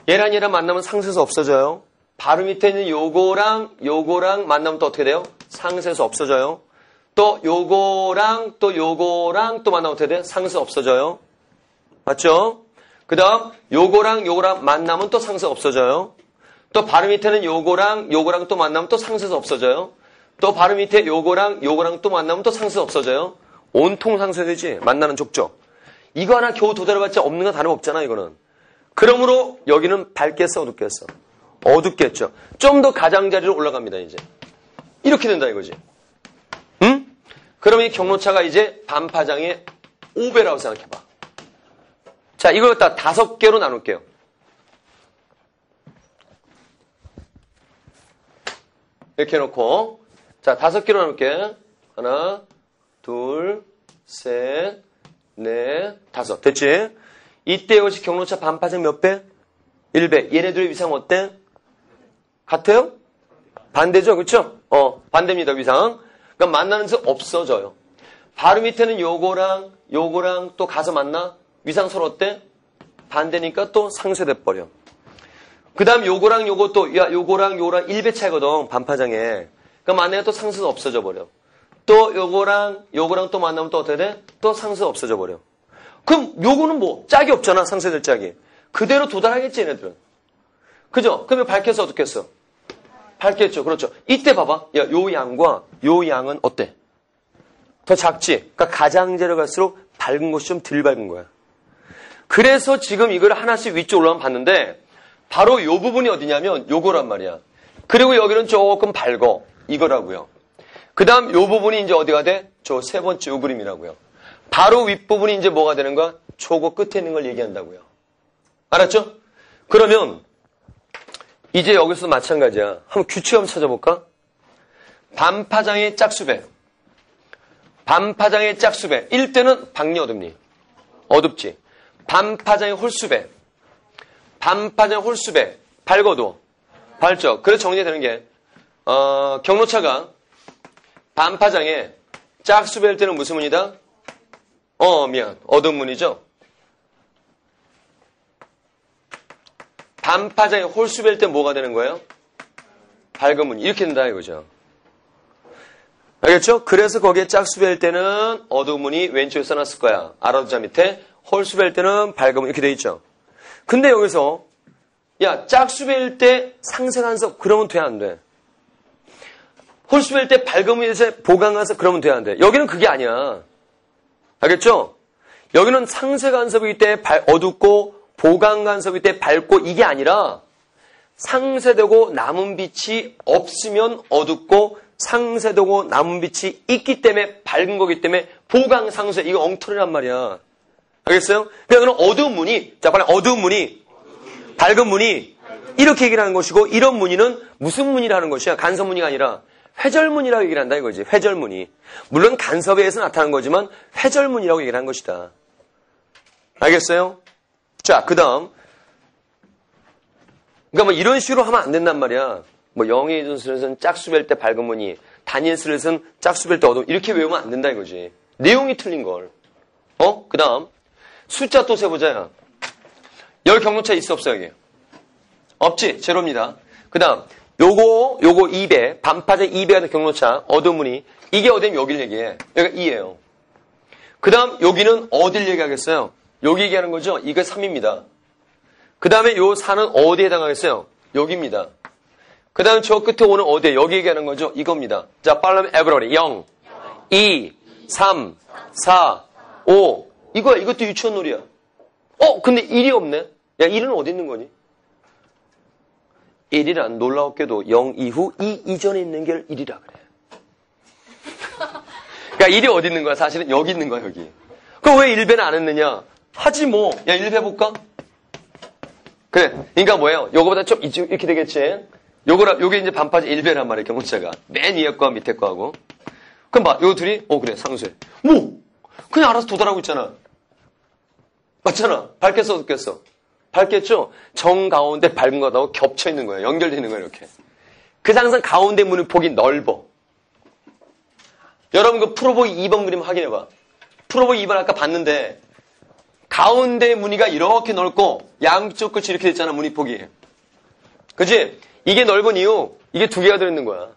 얘랑 만나면 상쇄에서 없어져요. 바로 밑에 있는 요거랑 만나면 또 어떻게 돼요? 상쇄에서 없어져요. 또 요거랑 또 만나면 어떻게 돼요? 상쇄에서 없어져요. 맞죠? 그 다음 요거랑 만나면 또 상쇄에서 없어져요. 또 바로 밑에는 요거랑 또 만나면 또 상쇄에서 없어져요. 또 바로 밑에 요거랑 또 만나면 또 상쇄에서 없어져요. 온통 상쇄되지. 만나는 족적. 이거 하나 겨우 도달해봤자 없는 건 다름없잖아 이거는. 그러므로 여기는 밝겠어 어둡겠어? 어둡겠죠. 좀 더 가장자리로 올라갑니다 이제. 이렇게 된다 이거지. 응? 그러면 이 경로차가 이제 반파장의 5배라고 생각해봐. 자, 이걸 갖다 5개로 나눌게요. 이렇게 해놓고 자 5개로 나눌게. 하나, 둘, 셋, 넷, 5. 됐지? 이때 이것이 경로차 반파장 몇 배? 1배. 얘네들의 위상 어때? 같아요? 반대죠, 그렇죠? 반대입니다, 위상. 그러니까 만나는 수 없어져요. 바로 밑에는 요거랑 또 가서 만나? 위상 서로 어때? 반대니까 또 상쇄돼 버려. 그 다음 요거랑 요것도, 요거랑 1배 차이거든, 반파장에. 그러니까 만나면 또 상쇄가 없어져 버려. 또 요거랑 또 만나면 또 어떻게 돼? 또 상쇄가 없어져 버려. 그럼 요거는 뭐? 짝이 없잖아, 상쇄될 짝이. 그대로 도달하겠지, 얘네들은. 그죠? 그러면 밝혀서 어떻게 했어? 밝겠죠. 그렇죠. 이때 봐봐. 야, 요 양과 요 양은 어때? 더 작지? 그러니까 가장자리로 갈수록 밝은 곳이 좀 덜 밝은 거야. 그래서 지금 이걸 하나씩 위쪽으로 올라가면 봤는데 바로 요 부분이 어디냐면 요거란 말이야. 그리고 여기는 조금 밝어. 이거라고요. 그 다음 요 부분이 이제 어디가 돼? 저 세 번째 요 그림이라고요. 바로 윗부분이 이제 뭐가 되는 거야? 저거 끝에 있는 걸 얘기한다고요. 알았죠? 그러면 이제 여기서 마찬가지야. 한번 규칙 한번 찾아볼까? 반파장의 짝수배. 반파장의 짝수배. 1대는 밝니 어둡니? 어둡지. 반파장의 홀수배. 반파장의 홀수배. 밝어도. 밝죠. 그래서 정리되는 게 경로차가 반파장의 짝수배일 때는 무슨 문이다? 미안. 어두운 문이죠. 반파장의 홀수배일 때 뭐가 되는 거예요? 밝은 문. 이렇게 된다 이거죠. 알겠죠? 그래서 거기에 짝수배일 때는 어두운 문이 왼쪽에 써놨을 거야. 알아두자 밑에. 홀수배일 때는 밝은 문 이렇게 돼 있죠. 근데 여기서 야 짝수배일 때 상생한섭 그러면 돼 안 돼? 홀수배일 때 밝은 문에서 보강간섭 그러면 돼 안 돼? 여기는 그게 아니야. 알겠죠? 여기는 상쇄간섭일 때 어둡고 보강간섭일 때 밝고 이게 아니라 상쇄되고 남은 빛이 없으면 어둡고 상쇄되고 남은 빛이 있기 때문에 밝은 거기 때문에 보강상쇄 이거 엉터리란 말이야. 알겠어요? 그러니까 어두운 무늬 자 빨리 어두운 무늬 밝은 무늬 이렇게 얘기를 하는 것이고 이런 무늬는 무슨 무늬라는 것이야? 간섭무늬가 아니라 회절무늬라고 얘기를 한다 이거지. 회절무늬. 물론 간섭에 의해서 나타나는 거지만 회절무늬라고 얘기를 한 것이다. 알겠어요? 자, 그 다음. 그러니까 뭐 이런 식으로 하면 안 된단 말이야. 뭐 영의 이준술에서는 짝수배일 때 밝은 무늬, 단일술에서는 짝수배일 때 어두운 이렇게 외우면 안 된다 이거지. 내용이 틀린 걸. 그 다음. 숫자 또 세보자. 열 경로차 있어 없어 여기? 없지. 제로입니다. 그 다음. 요거 2배, 반파제 2배가 경로차, 어두운 무늬. 이게 어디면 여길 얘기해. 여기가 2예요. 그 다음, 여기는 어딜 얘기하겠어요? 여기 얘기하는 거죠? 이거 3입니다. 그 다음에 요 4는 어디에 해당하겠어요? 여기입니다. 그 다음에 저 끝에 오는 어디에? 여기 얘기하는 거죠? 이겁니다. 자, 빨라면 에브러리. 0, 2, 3, 4, 5. 이거야. 이것도 유치원 놀이야. 근데 1이 없네? 야, 1은 어디 있는 거니? 1이란 놀라웠게도 0 이후 2 이전에 있는 게 1이라 그래. 그러니까 1이 어디 있는 거야? 사실은 여기 있는 거야, 여기. 그럼 왜 1배는 안 했느냐? 하지 뭐. 야, 1배 해볼까? 그래. 그러니까 뭐예요? 요거보다 좀 이렇게 되겠지? 요게 이제 반파제 1배란 말이에요, 경문자가. 맨 위에 거와 밑에 거하고. 그럼 봐. 요 둘이, 그래, 상쇄. 뭐? 그냥 알아서 도달하고 있잖아. 맞잖아. 밝겠어, 어둡겠어? 밝겠죠? 정 가운데 밝은 것하고 겹쳐 있는 거예요. 연결되어 있는 거예요, 이렇게. 그래서 항상 가운데 문의 폭이 넓어. 여러분 그 풀어보기 2번 그림 확인해봐. 풀어보기 2번 아까 봤는데 가운데 무늬가 이렇게 넓고 양쪽 끝이 이렇게 됐잖아, 무늬폭이. 그치? 이게 넓은 이유 이게 두 개가 들어있는 거야.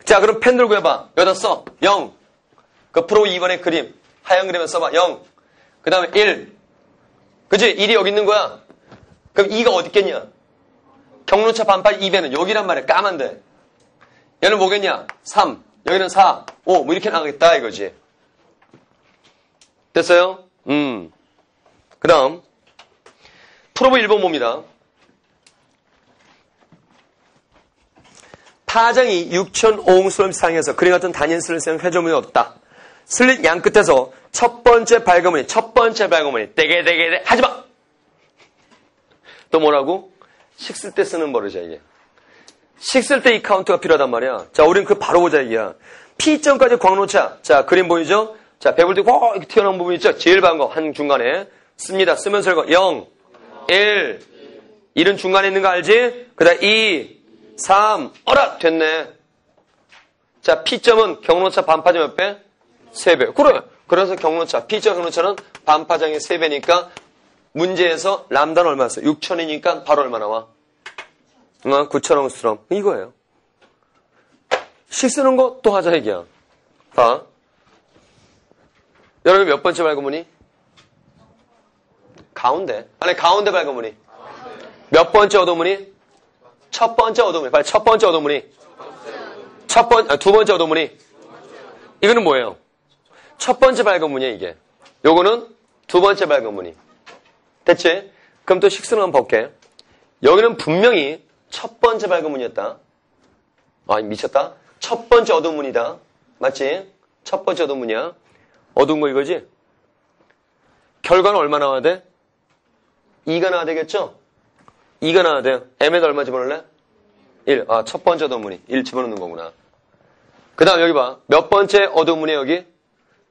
자, 그럼 펜 들고 해봐. 여기다 써. 0. 그 풀어보기 2번의 그림. 하얀 그림에 써봐. 0. 그 다음에 1. 그치? 1이 여기 있는 거야. 그럼 2가 어디 있겠냐? 경로차 반파 2배는 여기란 말이야. 까만데. 얘는 뭐겠냐? 3. 여기는 4. 5. 뭐 이렇게 나가겠다 이거지. 됐어요? 그 다음 프로브 1번 봅니다. 파장이 6,005옹스러움 상에서 그림 같은 단연슬을 쓰는 회전문이 없다. 슬릿 양 끝에서 첫 번째 밝은 무늬 떼게 하지마. 또 뭐라고? 식 쓸 때 쓰는 버릇이야 이게. 식 쓸 때 이 카운트가 필요하단 말이야. 자, 우린 그 바로 보자 이게야. P점까지 광로차. 자, 그림 보이죠? 자, 배불 때 이렇게 튀어나온 부분 있죠? 제일 방거 한 중간에 씁니다. 쓰면서 읽어. 0, 1. 1은 중간에 있는 거 알지? 그 다음 2, 3. 어라! 됐네. 자, P점은 경로차 반파장 몇 배? 3배. 그래. 그래서 경로차, P점 경로차는 반파장의 3배니까 문제에서 람다는 얼마였어? 6,000이니까 바로 얼마 나와? 9,000옹스트럼. 이거예요. 식 쓰는 거 또 하자 얘기야. 봐. 여러분 몇 번째 밝은 무늬? 가운데. 아니 가운데 밝은 무늬. 몇 번째 어두운 무늬? 첫 번째 어도무늬. 빨리 첫 번째 어도무늬. 두 번째 어도무늬. 이거는 뭐예요? 첫 번째 밝은 무늬야, 이게. 요거는 두 번째 밝은 무늬. 됐지? 그럼 또 식수는 한번 볼게. 여기는 분명히 첫 번째 밝은 무늬였다. 아, 미쳤다. 첫 번째 어두운 무늬다. 맞지? 첫 번째 어두운 무늬야. 어두운 거 이거지? 결과는 얼마 나와야 돼? 2가 나와야 되겠죠? 2가 나와야 돼요. M에다 얼마 집어넣을래? 1. 아, 첫 번째 어두운 무늬. 1 집어넣는 거구나. 그 다음 여기 봐. 몇 번째 어두운 무늬 여기?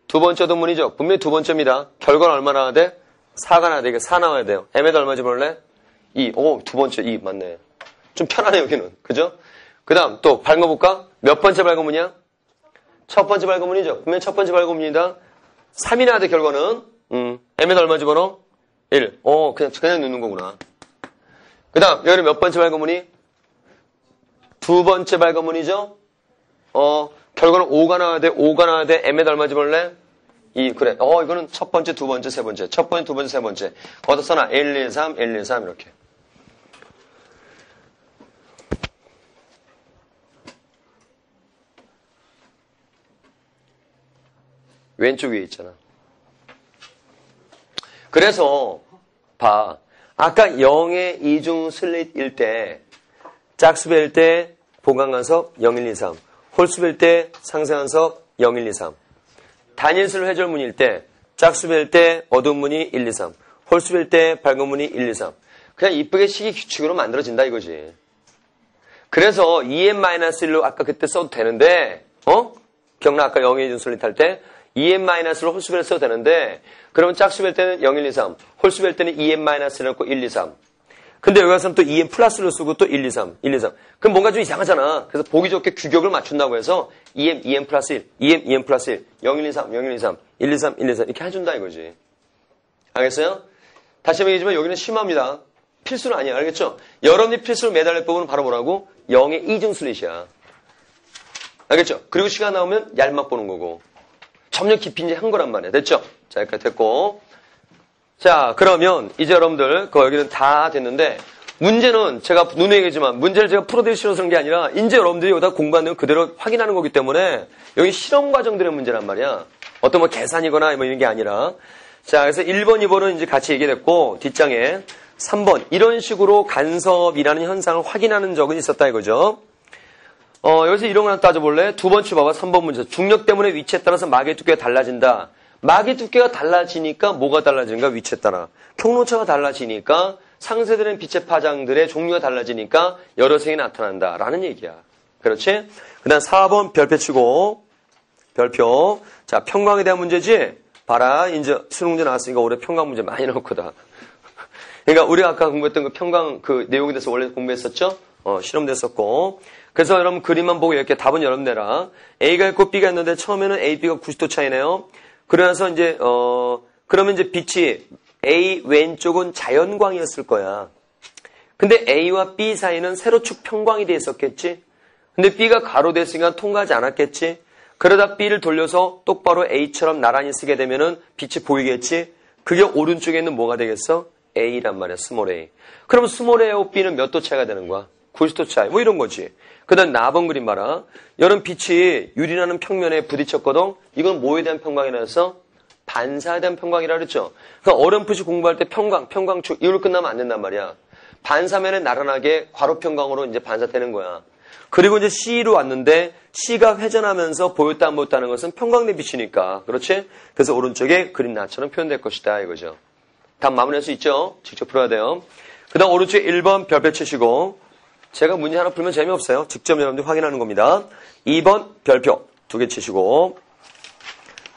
두 번째 어두운 무늬죠? 분명히 두 번째입니다. 결과는 얼마 나와야 돼? 4가 나와야 돼. 4 나와야 돼요. M에다 얼마 집어넣을래? 2. 오, 두 번째 2. 맞네. 좀 편하네, 여기는. 그죠? 그 다음 또 밝아볼까? 몇 번째 밝은 무늬야? 첫 번째 밝은 무늬죠? 분명히 첫 번째 밝은 무늬다. 3이 나와야 돼, 결과는. M에다 얼마 집어넣어? 1. 그냥 넣는 거구나. 그 다음, 여기는 몇 번째 밝은 무늬? 두 번째 밝은 무늬죠? 결과는 5가 나와야 돼, 5가 나와야 돼. M에다 얼마 집어넣을래? 2. 그래. 이거는 첫 번째, 두 번째, 세 번째. 첫 번째, 두 번째, 세 번째. 어디다 써놔? 1, 2, 3, 1, 2, 3, 이렇게. 왼쪽 위에 있잖아. 그래서 봐. 아까 0의 이중 슬릿일 때, 짝수배일 때 보강간섭 0, 1, 2, 3, 홀수배일 때 상쇄간섭 0, 1, 2, 3, 단일술 회절문일 때, 짝수배일 때 어두운 무늬 1, 2, 3, 홀수배일 때 밝은 무늬 1, 2, 3. 그냥 이쁘게 식이 규칙으로 만들어진다 이거지. 그래서 2n-1로 아까 그때 써도 되는데, 기억나? 아까 0의 이중 슬릿 할 때 2n-로 홀수배를 써도 되는데, 그러면 짝수배일 때는 0, 1, 2, 3, 홀수배일 때는 2n-를 넣고 1, 2, 3. 근데 여기 가서는 또 2n 플러스를 쓰고 또 1, 2, 3, 1, 2, 3. 그럼 뭔가 좀 이상하잖아. 그래서 보기 좋게 규격을 맞춘다고 해서 2n 플러스 1, 2n 플러스 1, 0, 1, 2, 3, 0, 1, 2, 3, 1, 2, 3, 1, 2, 3 이렇게 해준다 이거지. 알겠어요? 다시 한번 얘기하지만 여기는 심합니다. 필수는 아니야. 알겠죠? 여러분이 필수로 매달릴 부분은 바로 뭐라고? 0의 이중 슬릿이야. 알겠죠? 그리고 시간 나오면 얄막 보는 거고. 점점 깊이 이제 한 거란 말이야. 됐죠? 자, 여기까지 됐고. 자, 그러면 이제 여러분들 여기는 다 됐는데 문제는 제가 눈에 얘기했지만 문제를 제가 풀어드리기 싫어서 그런 게 아니라 이제 여러분들이 여기다 공부한 내용 그대로 확인하는 거기 때문에 여기 실험 과정들의 문제란 말이야. 어떤 뭐 계산이거나 뭐 이런 게 아니라. 자, 그래서 1번, 2번은 이제 같이 얘기됐고 뒷장에 3번 이런 식으로 간섭이라는 현상을 확인하는 적은 있었다 이거죠. 여기서 이런 거 하나 따져볼래? 두 번째 봐봐. 3번 문제. 중력 때문에 위치에 따라서 막의 두께가 달라진다. 막의 두께가 달라지니까 뭐가 달라지는가? 위치에 따라. 평로차가 달라지니까 상쇄되는 빛의 파장들의 종류가 달라지니까 여러 색이 나타난다. 라는 얘기야. 그렇지? 그 다음 4번 별표 치고 별표. 자, 평광에 대한 문제지? 봐라. 이제 수능 문제 나왔으니까 올해 평광 문제 많이 나올 거다. 그러니까 우리가 아까 공부했던 그 평광 그 내용에 대해서 원래 공부했었죠? 실험됐었고. 그래서 여러분 그림만 보고 이렇게 답은 여러분 내라. A가 있고 B가 있는데 처음에는 A, B가 90도 차이네요. 그러면서 이제 그러면 이제 빛이 A 왼쪽은 자연광이었을 거야. 근데 A와 B 사이는 세로축 평광이 돼 있었겠지. 근데 B가 가로돼 있으니까 통과하지 않았겠지. 그러다 B를 돌려서 똑바로 A처럼 나란히 쓰게 되면은 빛이 보이겠지. 그게 오른쪽에 있는 뭐가 되겠어? A란 말이야. 스몰 A. 그럼 스몰 A와 B는 몇 도 차이가 되는 거야? 90도 차이. 뭐 이런 거지. 그 다음 4번 그림 봐라. 여름 빛이 유리라는 평면에 부딪혔거든. 이건 뭐에 대한 평광이라 해서? 반사에 대한 평광이라 그랬죠. 그러니까 어렴풋이 공부할 때 평광축 이걸로 끝나면 안 된단 말이야. 반사면에 나란하게 괄호평광으로 이제 반사되는 거야. 그리고 이제 C로 왔는데 C가 회전하면서 보였다 안 보였다는 것은 평광된 빛이니까. 그렇지? 그래서 오른쪽에 그림 나처럼 표현될 것이다 이거죠. 답 마무리할 수 있죠? 직접 풀어야 돼요. 그 다음 오른쪽에 1번 별표 치시고 제가 문제 하나 풀면 재미없어요. 직접 여러분들 확인하는 겁니다. 2번 별표 2개 치시고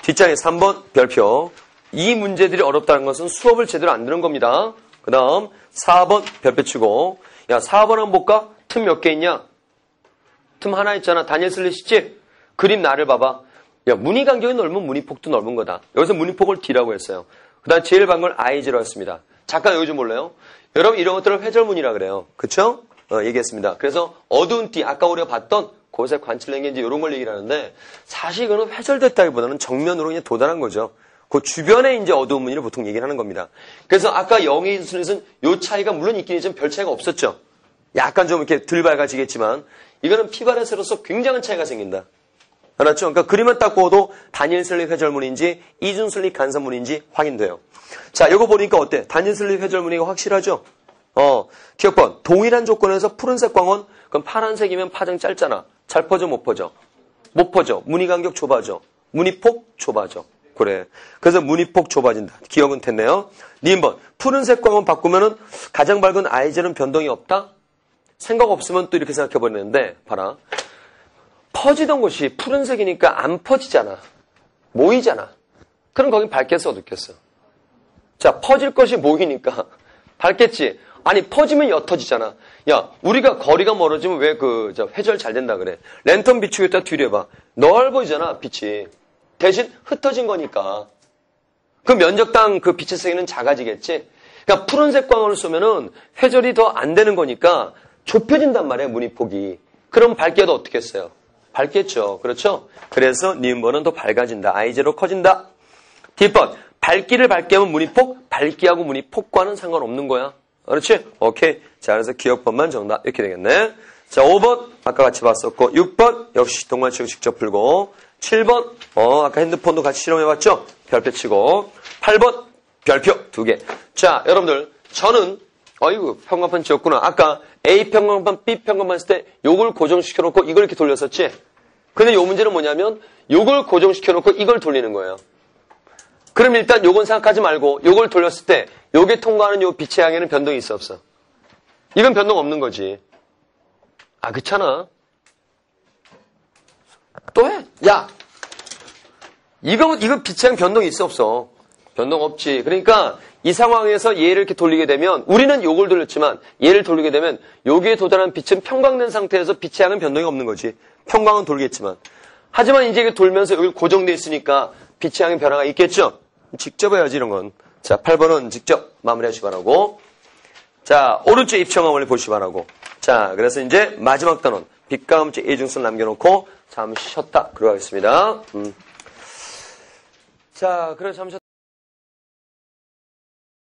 뒷장에 3번 별표. 이 문제들이 어렵다는 것은 수업을 제대로 안 들은 겁니다. 그 다음 4번 별표 치고 야 4번 한번 볼까? 틈 몇 개 있냐? 틈 하나 있잖아. 다니엘 슬릿이지? 그림 나를 봐봐. 야 무늬 간격이 넓으면 무늬폭도 넓은 거다. 여기서 무늬폭을 D라고 했어요. 그 다음 제일 반 걸 I0로 했습니다. 잠깐 여기 좀 볼래요? 여러분 이런 것들을 회절무늬라 그래요. 그쵸? 얘기했습니다. 그래서 어두운 띠, 아까 우리가 봤던 곳에 관찰된 게 이제 이런 걸 얘기를 하는데 사실 이거는 회절됐다기보다는 정면으로 그냥 도달한 거죠. 그 주변에 이제 어두운 무늬를 보통 얘기를 하는 겁니다. 그래서 아까 0의 슬릿은 요 차이가 물론 있긴 있지만 별 차이가 없었죠. 약간 좀 이렇게 덜 밝아지겠지만 이거는 피바레스로서 굉장한 차이가 생긴다. 알았죠? 그러니까 그림만 딱 보아도 다니엘슬립 회절문인지 이준슬립 간섭문인지 확인돼요. 자, 이거 보니까 어때? 다니엘슬립 회절문이가 확실하죠? 기억번. 동일한 조건에서 푸른색 광원, 그럼 파란색이면 파장 짧잖아. 잘 퍼져, 못 퍼져? 못 퍼져. 무늬 간격 좁아져. 무늬폭 좁아져. 그래. 그래서 무늬폭 좁아진다. 기억은 됐네요. 니은번. 푸른색 광원 바꾸면은 가장 밝은 아이젤은 변동이 없다? 생각 없으면 또 이렇게 생각해버리는데, 봐라. 퍼지던 곳이 푸른색이니까 안 퍼지잖아. 모이잖아. 그럼 거긴 밝겠어, 어둡겠어? 자, 퍼질 것이 모이니까 밝겠지. 아니, 퍼지면 옅어지잖아. 야, 우리가 거리가 멀어지면 왜 회절 잘 된다 그래. 랜턴 비추고 있다 뒤로 해봐. 넓어지잖아, 빛이. 대신 흩어진 거니까. 그 면적당 그 빛의 세기는 작아지겠지. 그러니까 푸른색 광원을 쏘면은 회절이 더 안 되는 거니까 좁혀진단 말이에요, 무늬폭이. 그럼 밝게도 어떻게 했어요? 밝겠죠. 그렇죠? 그래서 니은번은 더 밝아진다. 아이제로 커진다. D번. 밝기를 밝게 하면 무늬폭, 밝기하고 무늬폭과는 상관없는 거야. 그렇지? 오케이. 자, 그래서 기억번만 정답. 이렇게 되겠네. 자, 5번. 아까 같이 봤었고, 6번. 역시 동반칙 직접 풀고, 7번. 아까 핸드폰도 같이 실험해봤죠? 별표 치고, 8번. 별표 2개. 자, 여러분들. 저는, 평광판 지었구나. 아까 A 평광판, B 평광판 했을 때 요걸 고정시켜놓고 이걸 이렇게 돌렸었지? 근데 요 문제는 뭐냐면, 요걸 고정시켜놓고 이걸 돌리는 거예요. 그럼 일단 요건 생각하지 말고 요걸 돌렸을 때 요게 통과하는 요 빛의 향에는 변동이 있어 없어? 이건 변동 없는 거지. 아, 그렇잖아. 또 해. 야, 이거 빛의 향 변동이 있어 없어? 변동 없지. 그러니까 이 상황에서 얘를 이렇게 돌리게 되면 우리는 요걸 돌렸지만 얘를 돌리게 되면 여기에 도달한 빛은 평광된 상태에서 빛의 향은 변동이 없는 거지. 평광은 돌겠지만. 하지만 이제 이게 돌면서 여기 고정돼 있으니까 빛의 향의 변화가 있겠죠? 직접 해야지 이런 건. 자, 8번은 직접 마무리하시기 바라고. 자, 오른쪽 입청함 원리 보시기 바라고. 자, 그래서 이제 마지막 단원 빛과 음체 이중성 남겨놓고 잠시 쉬었다 들어가겠습니다. 자, 그래서 잠시